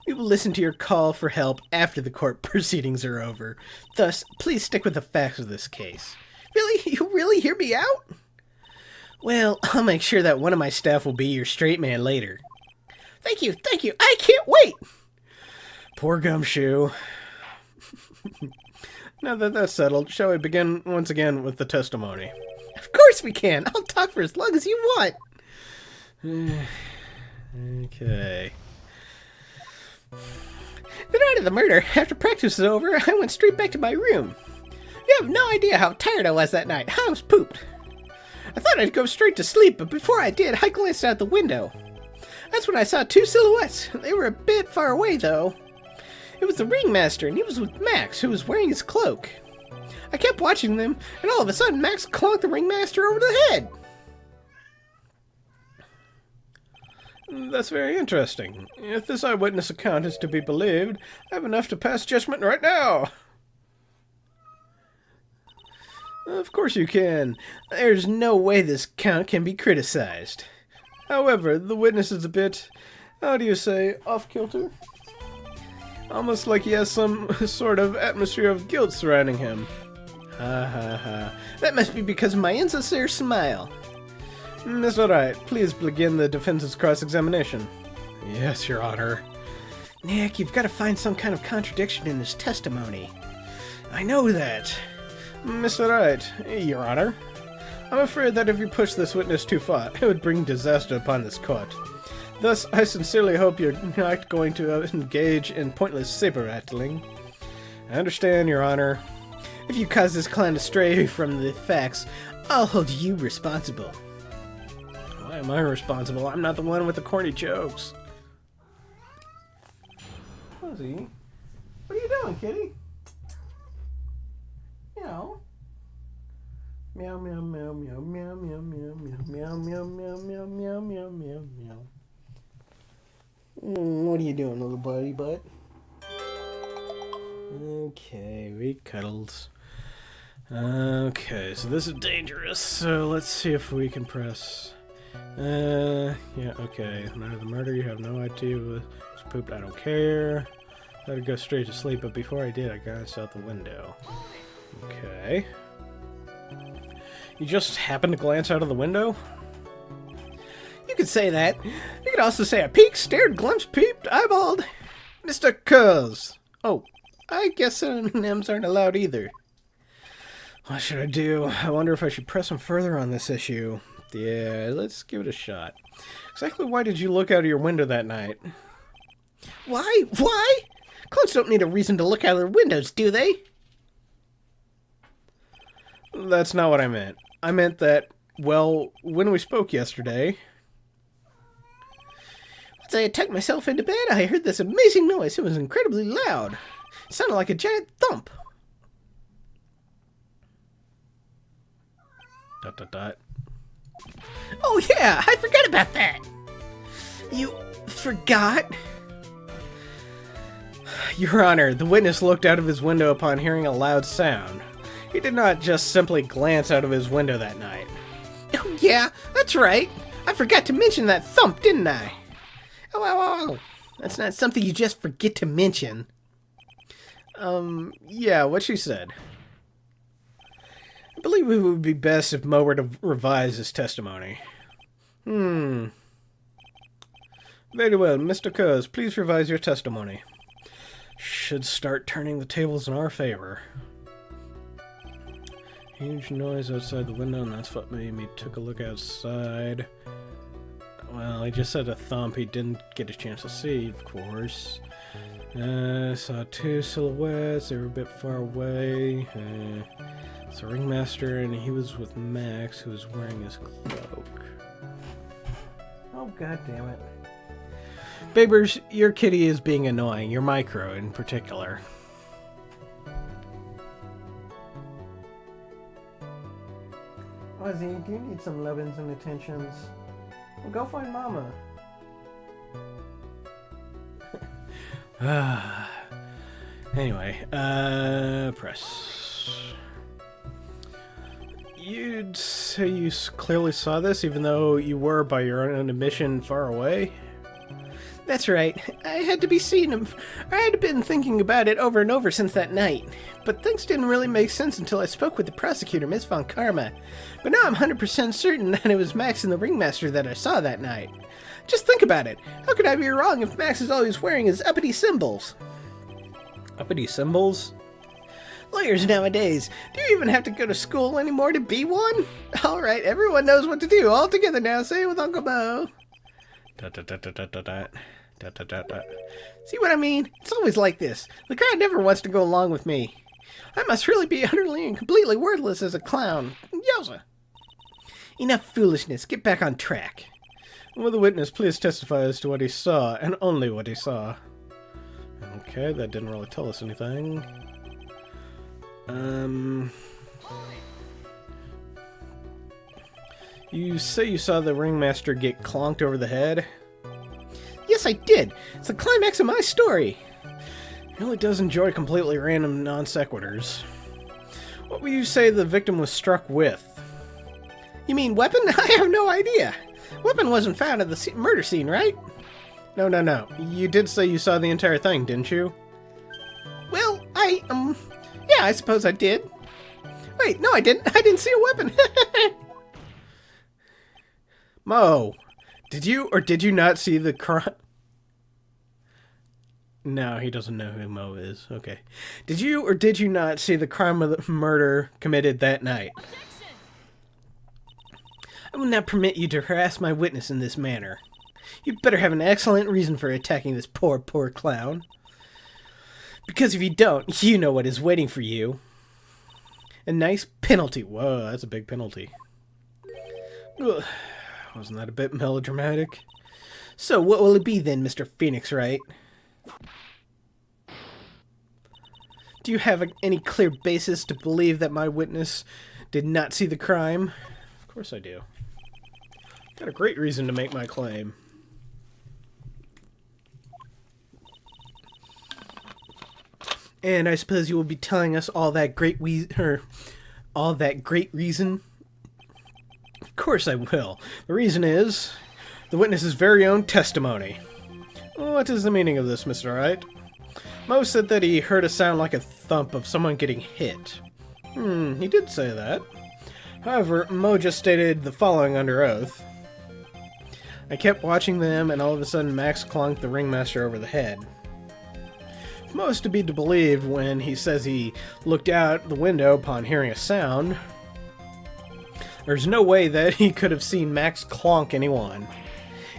We will listen to your call for help after the court proceedings are over. Thus, please stick with the facts of this case. Really? You really hear me out? Well, I'll make sure that one of my staff will be your straight man later. Thank you. I can't wait. Poor Gumshoe. Now that that's settled, shall we begin once again with the testimony? Of course we can. I'll talk for as long as you want. Okay. The night of the murder, after practice was over, I went straight back to my room. You have no idea how tired I was that night. I was pooped. I thought I'd go straight to sleep, but before I did, I glanced out the window. That's when I saw 2 silhouettes. They were a bit far away, though. It was the ringmaster, and he was with Max, who was wearing his cloak. I kept watching them, and all of a sudden, Max clonked the ringmaster over the head. That's very interesting. If this eyewitness account is to be believed, I have enough to pass judgment right now. Of course you can. There's no way this account can be criticized. However, the witness is a bit, how do you say, off-kilter? Almost like he has some sort of atmosphere of guilt surrounding him. Ha ha ha. That must be because of my insincere smile. Mr. Wright, please begin the defense's cross-examination. Yes, Your Honor. Nick, you've got to find some kind of contradiction in his testimony. I know that. Mr. Wright, Your Honor, I'm afraid that if you push this witness too far, it would bring disaster upon this court. Thus, I sincerely hope you're not going to engage in pointless saber-rattling. I understand, Your Honor. If you cause this client to stray from the facts, I'll hold you responsible. Why am I responsible? I'm not the one with the corny jokes. Fuzzy, what are you doing, kitty? Meow. Meow, meow, meow, meow, meow, meow, meow, meow, meow, meow, meow, meow, meow, meow, meow. What are you doing, little buddy butt? Okay, we cuddles. Okay, so this is dangerous, so let's see if we can press. Yeah, okay. Night of the murder, you have no idea what was pooped, I don't care. I'd go straight to sleep, but before I did, I glanced out the window. Okay. You just happened to glance out of the window? You could say that. You could also say I peeked, stared, glimpsed, peeped, eyeballed. Mr. Cuz. Oh, I guess synonyms aren't allowed either. What should I do? I wonder if I should press him further on this issue. Yeah, let's give it a shot. Exactly why did you look out of your window that night? Why? Why? Clowns don't need a reason to look out of their windows, do they? That's not what I meant. I meant that, well, when we spoke yesterday... Once I had tucked myself into bed, I heard this amazing noise. It was incredibly loud. It sounded like a giant thump. ... Oh yeah, I forgot about that. You forgot? Your Honor, the witness looked out of his window upon hearing a loud sound. He did not just simply glance out of his window that night. Oh yeah, that's right. I forgot to mention that thump, didn't I? Oh. That's not something you just forget to mention. Yeah, what she said. I believe it would be best if Mo were to revise his testimony. Very well, Mr. Cuz, please revise your testimony. Should start turning the tables in our favor. Huge noise outside the window, and that's what made me took a look outside. Well, he just said a thump. He didn't get a chance to see, of course. Saw two silhouettes. They were a bit far away. It's a ringmaster, and he was with Max, who was wearing his cloak. Oh, god damn it. Babers, your kitty is being annoying. Your micro, in particular. Ozzy, do you need some lovins and attentions? Well, go find Mama. Anyway, press. You'd say you clearly saw this, even though you were, by your own admission, far away? That's right. I had to be seen. I had been thinking about it over and over since that night. But things didn't really make sense until I spoke with the prosecutor, Miss Von Karma. But now I'm 100% certain that it was Max and the ringmaster that I saw that night. Just think about it. How could I be wrong if Max is always wearing his uppity symbols? Uppity symbols? Lawyers nowadays, do you even have to go to school anymore to be one? Alright, everyone knows what to do. All together now, say it with Uncle Bo. See what I mean? It's always like this. The crowd never wants to go along with me. I must really be utterly and completely worthless as a clown. Yowza. Enough foolishness. Get back on track. Will the witness please testify as to what he saw, and only what he saw? Okay, that didn't really tell us anything. You say you saw the ringmaster get clonked over the head? Yes, I did. It's the climax of my story. He really does enjoy completely random non sequiturs. What would you say the victim was struck with? You mean weapon? I have no idea. Weapon wasn't found at the murder scene, right? No. You did say you saw the entire thing, didn't you? Well, yeah, I suppose I did. Wait, no, I didn't. I didn't see a weapon. Mo, did you or did you not see the crime? No, he doesn't know who Mo is. Okay. Did you or did you not see the crime of the murder committed that night? I will not permit you to harass my witness in this manner. You'd better have an excellent reason for attacking this poor clown. Because if you don't, you know what is waiting for you. A nice penalty. Whoa, that's a big penalty. Ugh. Wasn't that a bit melodramatic? So what will it be then, Mr. Phoenix Wright? Do you have any clear basis to believe that my witness did not see the crime? Of course I do. Got a great reason to make my claim. And I suppose you will be telling us all that great reason? Of course I will. The reason is the witness's very own testimony. What is the meaning of this, Mr. Wright? Mo said that he heard a sound like a thump of someone getting hit. He did say that. However, Mo just stated the following under oath. I kept watching them, and all of a sudden Max clunked the ringmaster over the head. If Mo is to be believed when he says he looked out the window upon hearing a sound, there's no way that he could have seen Max clonk anyone.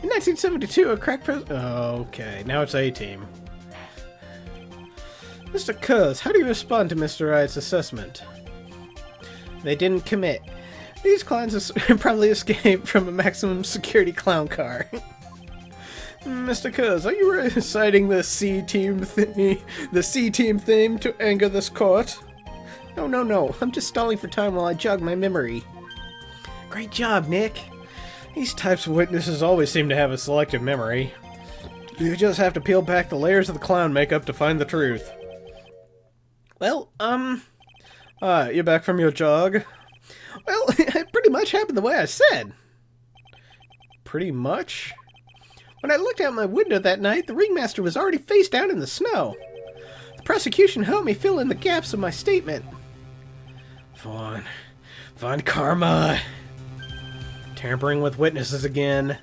In 1972, a crack president... Okay, now it's A-Team. Mr. Cuz, how do you respond to Mr. Wright's assessment? They didn't commit. These clowns probably escaped from a maximum security clown car. Mr. Cuz, are you reciting the C-Team theme to anger this court? No. I'm just stalling for time while I jog my memory. Great job, Nick. These types of witnesses always seem to have a selective memory. You just have to peel back the layers of the clown makeup to find the truth. Well, you back from your jog? Well, it pretty much happened the way I said. Pretty much? When I looked out my window that night, the ringmaster was already face down in the snow. The prosecution helped me fill in the gaps of my statement. Von Karma. Tampering with witnesses again. ...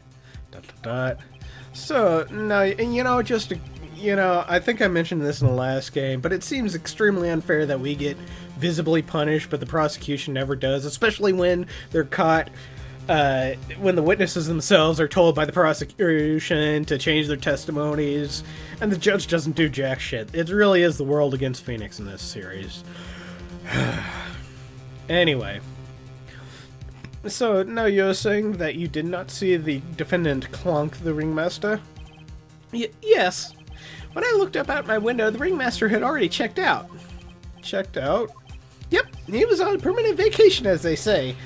So, now, I think I mentioned this in the last game, but it seems extremely unfair that we get visibly punished, but the prosecution never does, especially when they're caught, when the witnesses themselves are told by the prosecution to change their testimonies, and the judge doesn't do jack shit. It really is the world against Phoenix in this series. Anyway. So, now you're saying that you did not see the defendant clonk the ringmaster? Yes. When I looked up out my window, the ringmaster had already checked out. Checked out? Yep, he was on permanent vacation, as they say.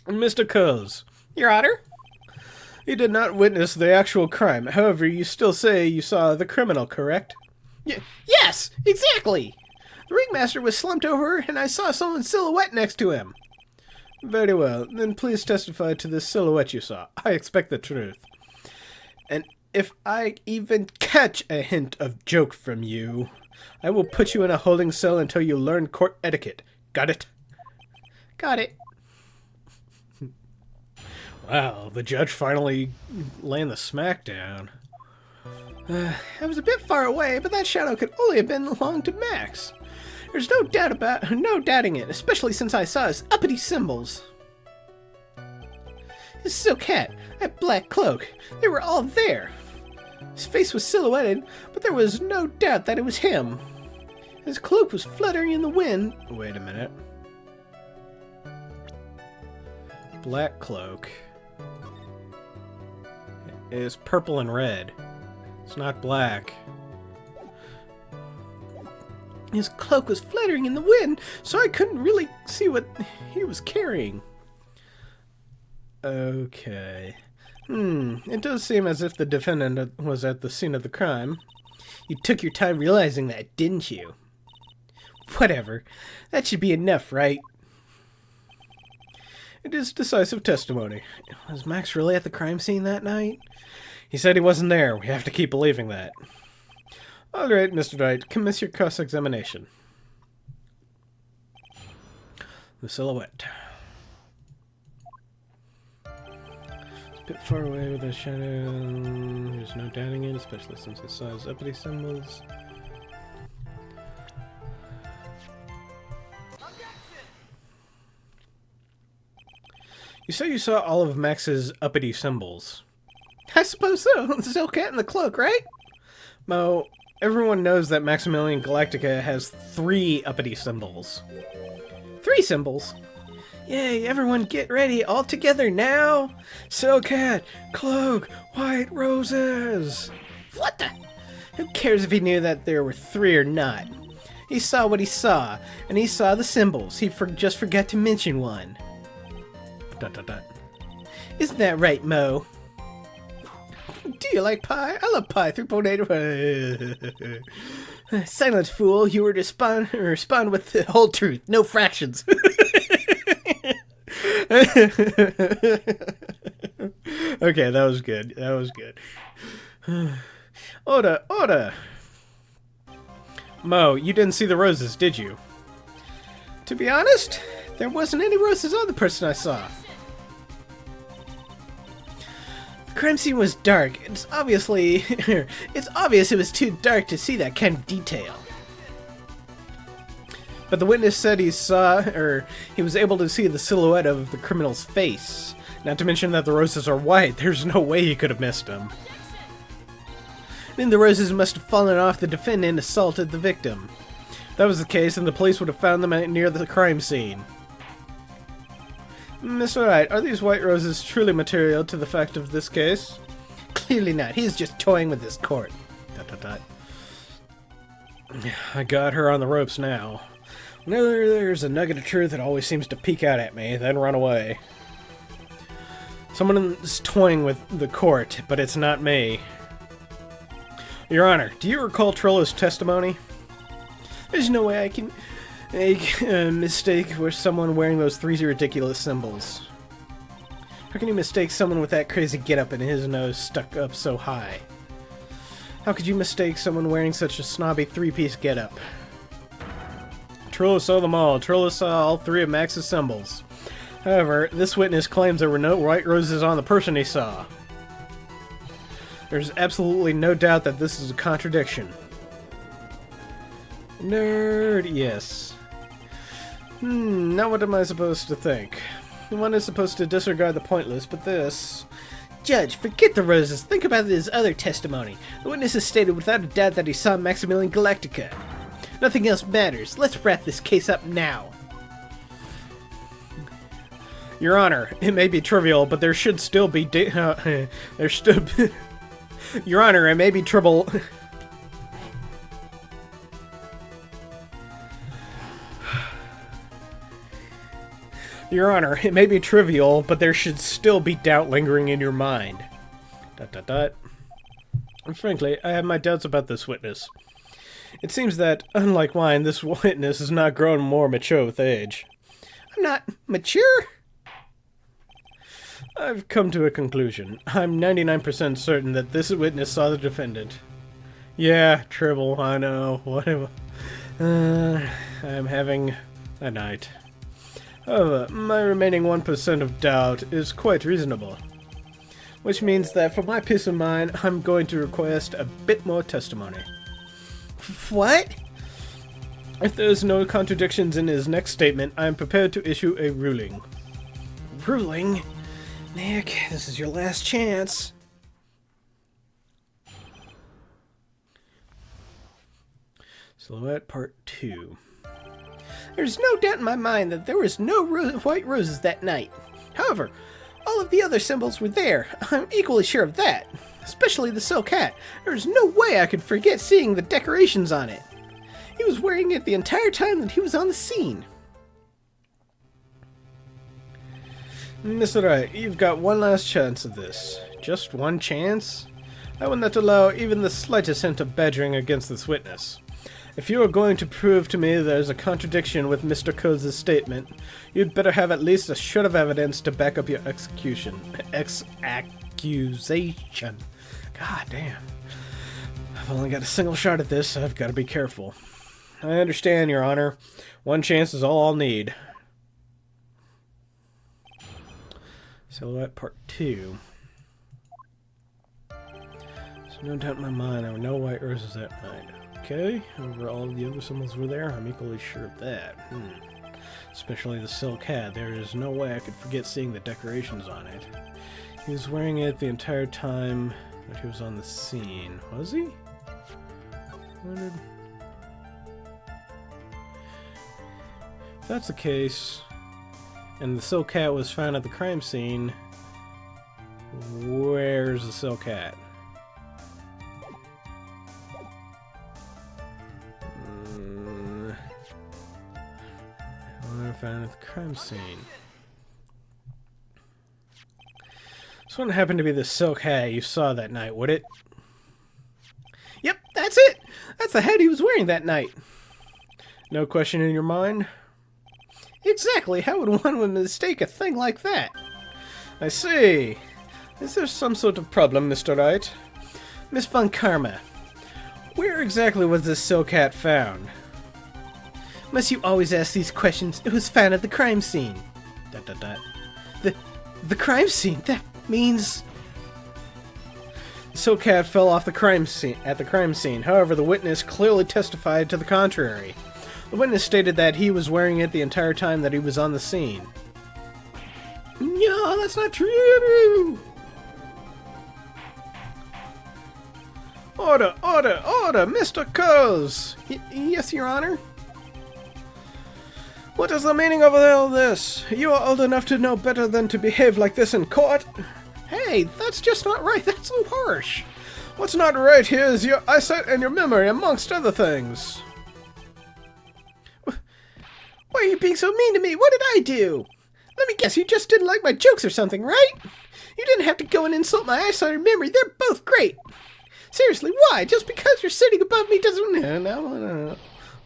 Mr. Cuz. Your Honor? You did not witness the actual crime. However, you still say you saw the criminal, correct? Yes, exactly. The ringmaster was slumped over, and I saw someone's silhouette next to him. Very well. Then please testify to this silhouette you saw. I expect the truth. And if I even catch a hint of joke from you, I will put you in a holding cell until you learn court etiquette. Got it? Got it. Wow, the judge finally laying the smack down. I was a bit far away, but that shadow could only have belonged to Max. There's no doubting it, especially since I saw his uppity symbols. His silk hat, that black cloak, they were all there. His face was silhouetted, but there was no doubt that it was him. His cloak was fluttering in the wind. Wait a minute. Black cloak is purple and red. It's not black. His cloak was fluttering in the wind, so I couldn't really see what he was carrying. Okay. It does seem as if the defendant was at the scene of the crime. You took your time realizing that, didn't you? Whatever. That should be enough, right? It is decisive testimony. Was Max really at the crime scene that night? He said he wasn't there. We have to keep believing that. All right, Mr. Wright, commence your cross-examination. The silhouette. It's a bit far away with a shadow. There's no doubting it, especially since it saw his uppity symbols. You say you saw all of Max's uppity symbols. I suppose so. The silk hat and the cloak, right? Mo, everyone knows that Maximilian Galactica has 3 uppity symbols. 3 symbols? Yay, everyone get ready, all together now! Silk hat, cloak, white roses! What the? Who cares if he knew that there were 3 or not? He saw what he saw, and he saw the symbols. He just forgot to mention one. ... Isn't that right, Mo? Do you like pie? I love pie. 3.8. Silent fool, you were to respond with the whole truth, no fractions. Okay, that was good. That was good. Order. Mo, you didn't see the roses, did you? To be honest, there wasn't any roses on the person I saw. The crime scene was dark. It's obvious it was too dark to see that kind of detail. But the witness said he was able to see the silhouette of the criminal's face. Not to mention that the roses are white. There's no way he could have missed them. Then the roses must have fallen off the defendant and assaulted the victim. If that was the case, then the police would have found them near the crime scene. Mr. Wright, are these white roses truly material to the fact of this case? Clearly not. He's just toying with this court. ... I got her on the ropes now. Whenever there's a nugget of truth, it always seems to peek out at me, then run away. Someone is toying with the court, but it's not me. Your Honor, do you recall Trillo's testimony? There's no way I can make a mistake with someone wearing those 3 ridiculous symbols. How can you mistake someone with that crazy getup and his nose stuck up so high? How could you mistake someone wearing such a snobby 3-piece getup? Trillo saw them all. Trillo saw all 3 of Max's symbols. However, this witness claims there were no white roses on the person he saw. There's absolutely no doubt that this is a contradiction. Nerd, yes. Now what am I supposed to think? One is supposed to disregard the pointless, but this... Judge, forget the roses. Think about his other testimony. The witness has stated without a doubt that he saw Maximilian Galactica. Nothing else matters. Let's wrap this case up now. Your Honor, it may be trivial, but there should still be Your Honor, it may be trivial. Your Honor, it may be trivial, but there should still be doubt lingering in your mind. ... And frankly, I have my doubts about this witness. It seems that, unlike mine, this witness has not grown more mature with age. I'm not mature? I've come to a conclusion. I'm 99% certain that this witness saw the defendant. Yeah, Tribble, I know. Whatever. I'm having a night. However, my remaining 1% of doubt is quite reasonable. Which means that for my peace of mind, I'm going to request a bit more testimony. What? If there's no contradictions in his next statement, I am prepared to issue a ruling. Ruling? Nick, this is your last chance. Silhouette Part 2. There's no doubt in my mind that there was no white roses that night. However, all of the other symbols were there. I'm equally sure of that. Especially the silk hat. There's no way I could forget seeing the decorations on it. He was wearing it the entire time that he was on the scene. Mr. Wright, you've got one last chance of this. Just one chance? I will not allow even the slightest hint of badgering against this witness. If you are going to prove to me there's a contradiction with Mr. Coates' statement, you'd better have at least a shred of evidence to back up your accusation. God damn. I've only got a single shot at this, so I've got to be careful. I understand, Your Honor. One chance is all I'll need. Silhouette Part 2. There's no doubt in my mind there were no white roses that night. Okay, over all of the other symbols were there, I'm equally sure of that. Especially the silk hat. There is no way I could forget seeing the decorations on it. He was wearing it the entire time that he was on the scene. Was he? If that's the case, and the silk hat was found at the crime scene, where's the silk hat? Found at the crime scene. This wouldn't happen to be the silk hat you saw that night, would it? Yep, that's it! That's the hat he was wearing that night. No question in your mind? Exactly. How would one mistake a thing like that? I see. Is there some sort of problem, Mr. Wright? Miss Von Karma, where exactly was this silk hat found? Must you always ask these questions? It was found at the crime scene. ... The crime scene? That means... The silk hat fell off the crime scene at the crime scene. However, the witness clearly testified to the contrary. The witness stated that he was wearing it the entire time that he was on the scene. No, that's not true! Order! Order! Order! Mr. Coase! Yes, Your Honor? What is the meaning of all this? You are old enough to know better than to behave like this in court. Hey, that's just not right. That's so harsh. What's not right here is your eyesight and your memory, amongst other things. Why are you being so mean to me? What did I do? Let me guess, you just didn't like my jokes or something, right? You didn't have to go and insult my eyesight or memory. They're both great. Seriously, why? Just because you're sitting above me doesn't... No.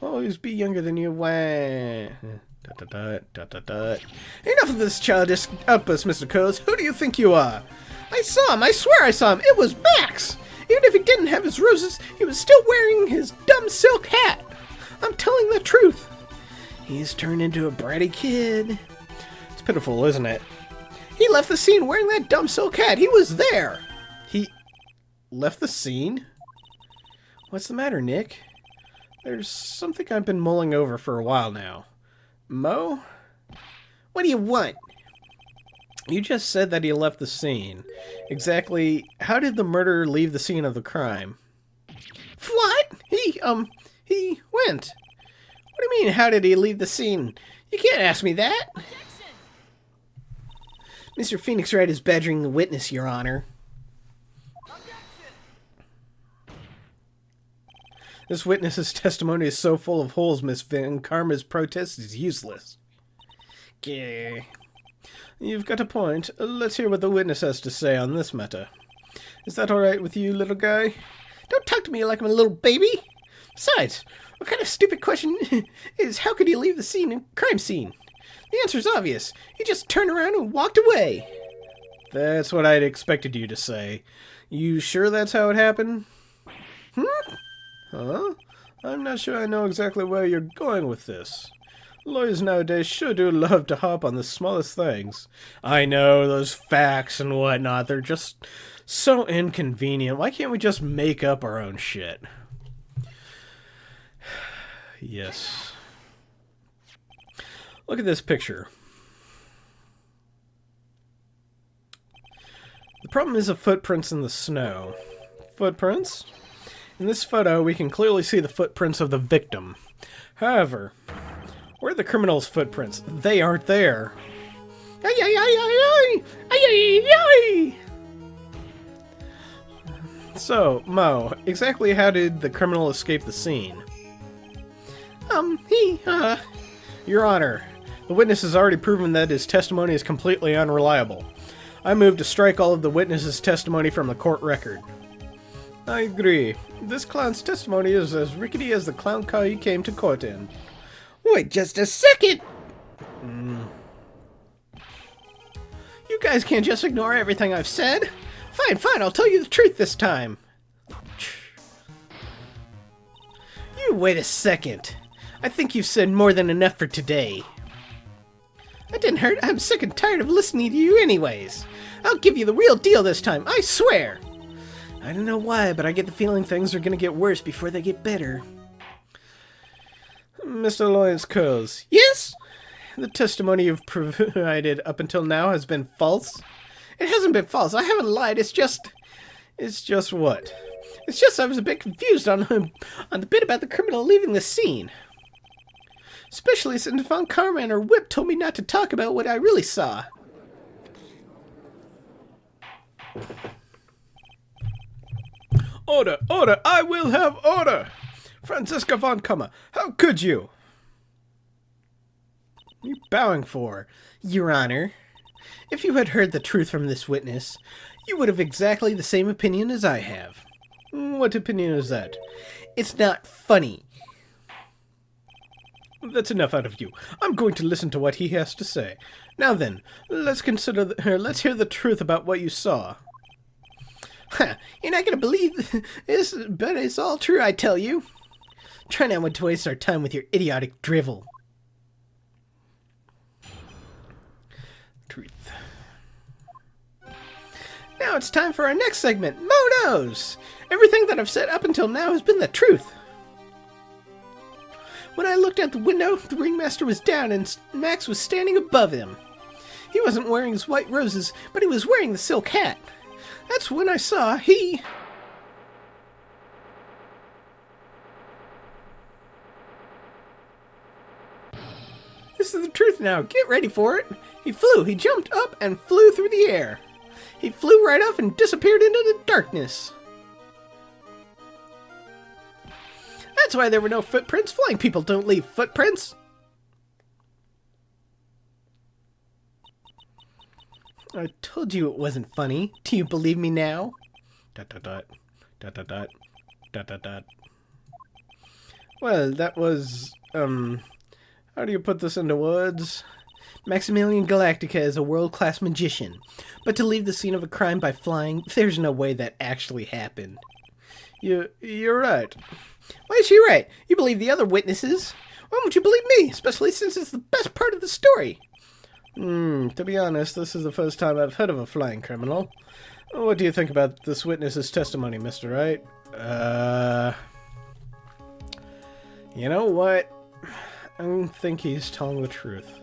Always be younger than you. Wah. Enough of this childish outburst, Mr. Coase. Who do you think you are? I saw him. I swear I saw him. It was Max. Even if he didn't have his roses, he was still wearing his dumb silk hat. I'm telling the truth. He's turned into a bratty kid. It's pitiful, isn't it? He left the scene wearing that dumb silk hat. He was there. He left the scene? What's the matter, Nick? There's something I've been mulling over for a while now. Mo? What do you want? You just said that he left the scene. Exactly how did the murderer leave the scene of the crime? What? He went. What do you mean, how did he leave the scene? You can't ask me that. Mr. Phoenix Wright is badgering the witness, Your Honor. This witness's testimony is so full of holes, Miss Van Karma's protest is useless. Gah. You've got a point. Let's hear what the witness has to say on this matter. Is that all right with you, little guy? Don't talk to me like I'm a little baby. Besides, what kind of stupid question is how could he leave the crime scene? The answer's obvious. He just turned around and walked away. That's what I'd expected you to say. You sure that's how it happened? Huh? I'm not sure I know exactly where you're going with this. Lawyers nowadays sure do love to hop on the smallest things. I know, those facts and whatnot, they're just so inconvenient. Why can't we just make up our own shit? Yes. Look at this picture. The problem is the footprints in the snow. Footprints? In this photo, we can clearly see the footprints of the victim. However, where are the criminal's footprints? They aren't there. Ay, ay, ay, ay, ay, ay, ay, ay. So, Mo, exactly how did the criminal escape the scene? Your Honor, the witness has already proven that his testimony is completely unreliable. I move to strike all of the witness's testimony from the court record. I agree. This clown's testimony is as rickety as the clown car he came to court in. Wait just a second! You guys can't just ignore everything I've said. Fine, I'll tell you the truth this time. You wait a second. I think you've said more than enough for today. That didn't hurt. I'm sick and tired of listening to you anyways. I'll give you the real deal this time, I swear. I don't know why, but I get the feeling things are gonna get worse before they get better. Mr. Lawrence Curls. Yes? The testimony you've provided up until now has been false? It hasn't been false. I haven't lied. It's just what? It's just I was a bit confused on the bit about the criminal leaving the scene. Especially since Von Carman or Whip told me not to talk about what I really saw. Order! Order! I will have order! Franziska von Kammer, how could you? What are you bowing for? Your Honor, if you had heard the truth from this witness, you would have exactly the same opinion as I have. What opinion is that? It's not funny. That's enough out of you. I'm going to listen to what he has to say. Now then, let's hear the truth about what you saw. Ha! You're not gonna believe this, but it's all true, I tell you. Try not to waste our time with your idiotic drivel. Truth. Now it's time for our next segment, Monos! Everything that I've said up until now has been the truth. When I looked out the window, the ringmaster was down and Max was standing above him. He wasn't wearing his white roses, but he was wearing the silk hat. That's when I saw he... This is the truth now. Get ready for it. He flew. He jumped up and flew through the air. He flew right off and disappeared into the darkness. That's why there were no footprints. Flying people don't leave footprints. I told you it wasn't funny. Do you believe me now? Dot dot dot. Dot dot dot. Dot dot dot. Well, that was, how do you put this into words? Maximilian Galactica is a world-class magician, but to leave the scene of a crime by flying, there's no way that actually happened. You're right. Why is she right? You believe the other witnesses? Why won't you believe me, especially since it's the best part of the story? To be honest, this is the first time I've heard of a flying criminal. What do you think about this witness's testimony, Mr. Wright? You know what? I don't think he's telling the truth.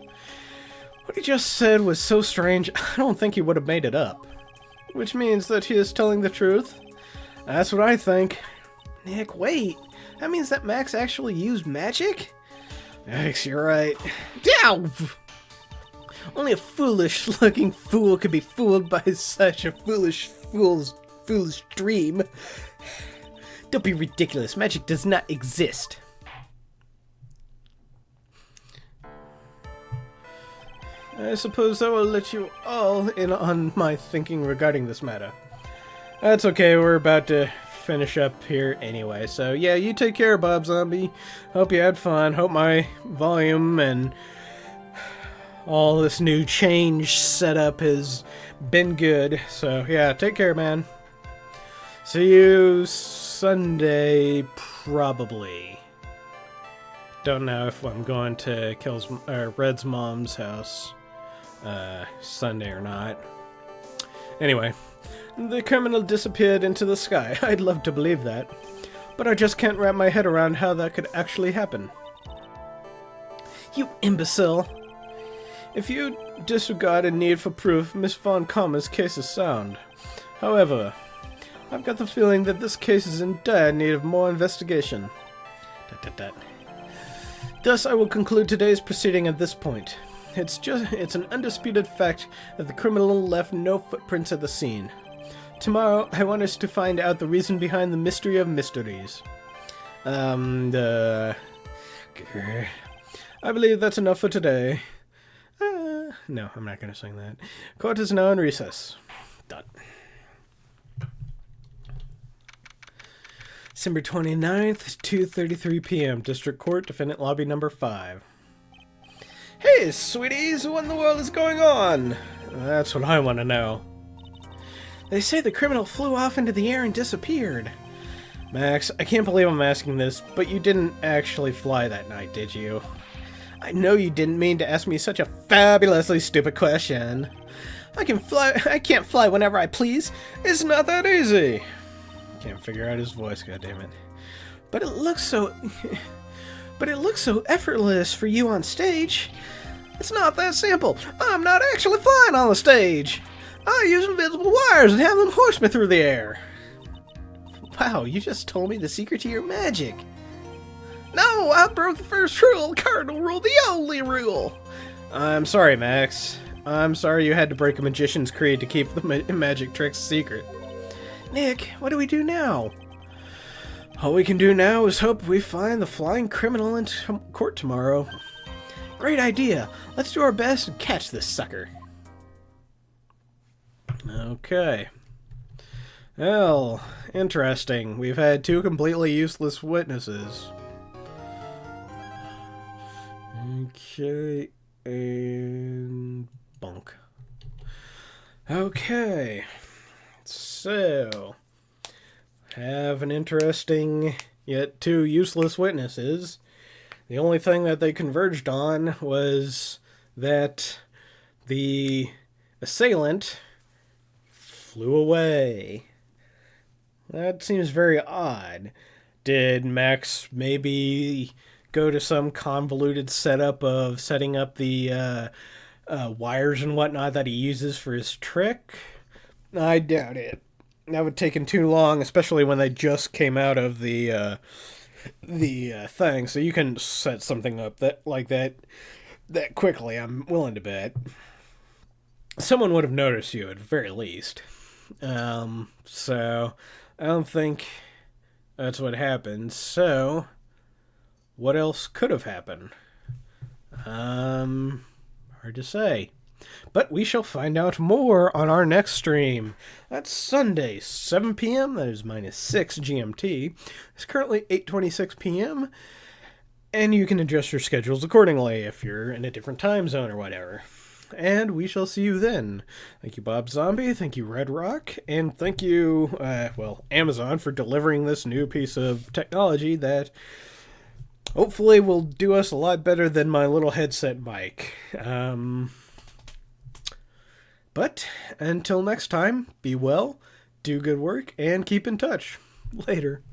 What he just said was so strange, I don't think he would have made it up. Which means that he is telling the truth? That's what I think. Nick, wait. That means that Max actually used magic? Yikes, you're right. Ow! Only a foolish-looking fool could be fooled by such a foolish dream. Don't be ridiculous. Magic does not exist. I suppose I will let you all in on my thinking regarding this matter. That's okay, we're about to finish up here anyway. So yeah, you take care, Bob Zombie. Hope you had fun. Hope my volume and all this new change setup has been good. So yeah, take care, man. See you Sunday, probably. Don't know if I'm going to Red's mom's house Sunday or not. Anyway, the criminal disappeared into the sky. I'd love to believe that, but I just can't wrap my head around how that could actually happen. You imbecile! If you disregard a need for proof, Miss Von Kammer's case is sound. However, I've got the feeling that this case is in dire need of more investigation. Thus, I will conclude today's proceeding at this point. It's an undisputed fact that the criminal left no footprints at the scene. Tomorrow, I want us to find out the reason behind the mystery of mysteries. I believe that's enough for today. No, I'm not going to sing that. Court is now in recess. Done. December 29th, 2:33 p.m. District Court, Defendant Lobby number 5. Hey, sweeties, what in the world is going on? That's what I want to know. They say the criminal flew off into the air and disappeared. Max, I can't believe I'm asking this, but you didn't actually fly that night, did you? I know you didn't mean to ask me such a fabulously stupid question. I can't fly whenever I please. It's not that easy. Can't figure out his voice, goddammit. But it looks so effortless for you on stage. It's not that simple. I'm not actually flying on the stage. I use invisible wires and have them hoist me through the air. Wow, you just told me the secret to your magic. No, I broke the first rule, cardinal rule, the only rule. I'm sorry, Max. I'm sorry you had to break a magician's creed to keep the magic tricks secret. Nick, what do we do now? All we can do now is hope we find the flying criminal in court tomorrow. Great idea. Let's do our best and catch this sucker. Okay. Well, interesting. We've had 2 completely useless witnesses. Okay, and bunk. Okay, so have an interesting yet 2 useless witnesses. The only thing that they converged on was that the assailant flew away. That seems very odd. Did Max maybe go to some convoluted setup of setting up the wires and whatnot that he uses for his trick? I doubt it. That would take him too long, especially when they just came out of the thing. So you can set something up that quickly, I'm willing to bet. Someone would have noticed you at the very least. So I don't think that's what happened. So what else could have happened? Hard to say. But we shall find out more on our next stream. That's Sunday, 7 p.m. That is -6 GMT. It's currently 8:26 p.m. And you can adjust your schedules accordingly if you're in a different time zone or whatever. And we shall see you then. Thank you, Bob Zombie. Thank you, Red Rock. And thank you, Amazon for delivering this new piece of technology that hopefully will do us a lot better than my little headset mic. But until next time, be well, do good work, and keep in touch. Later.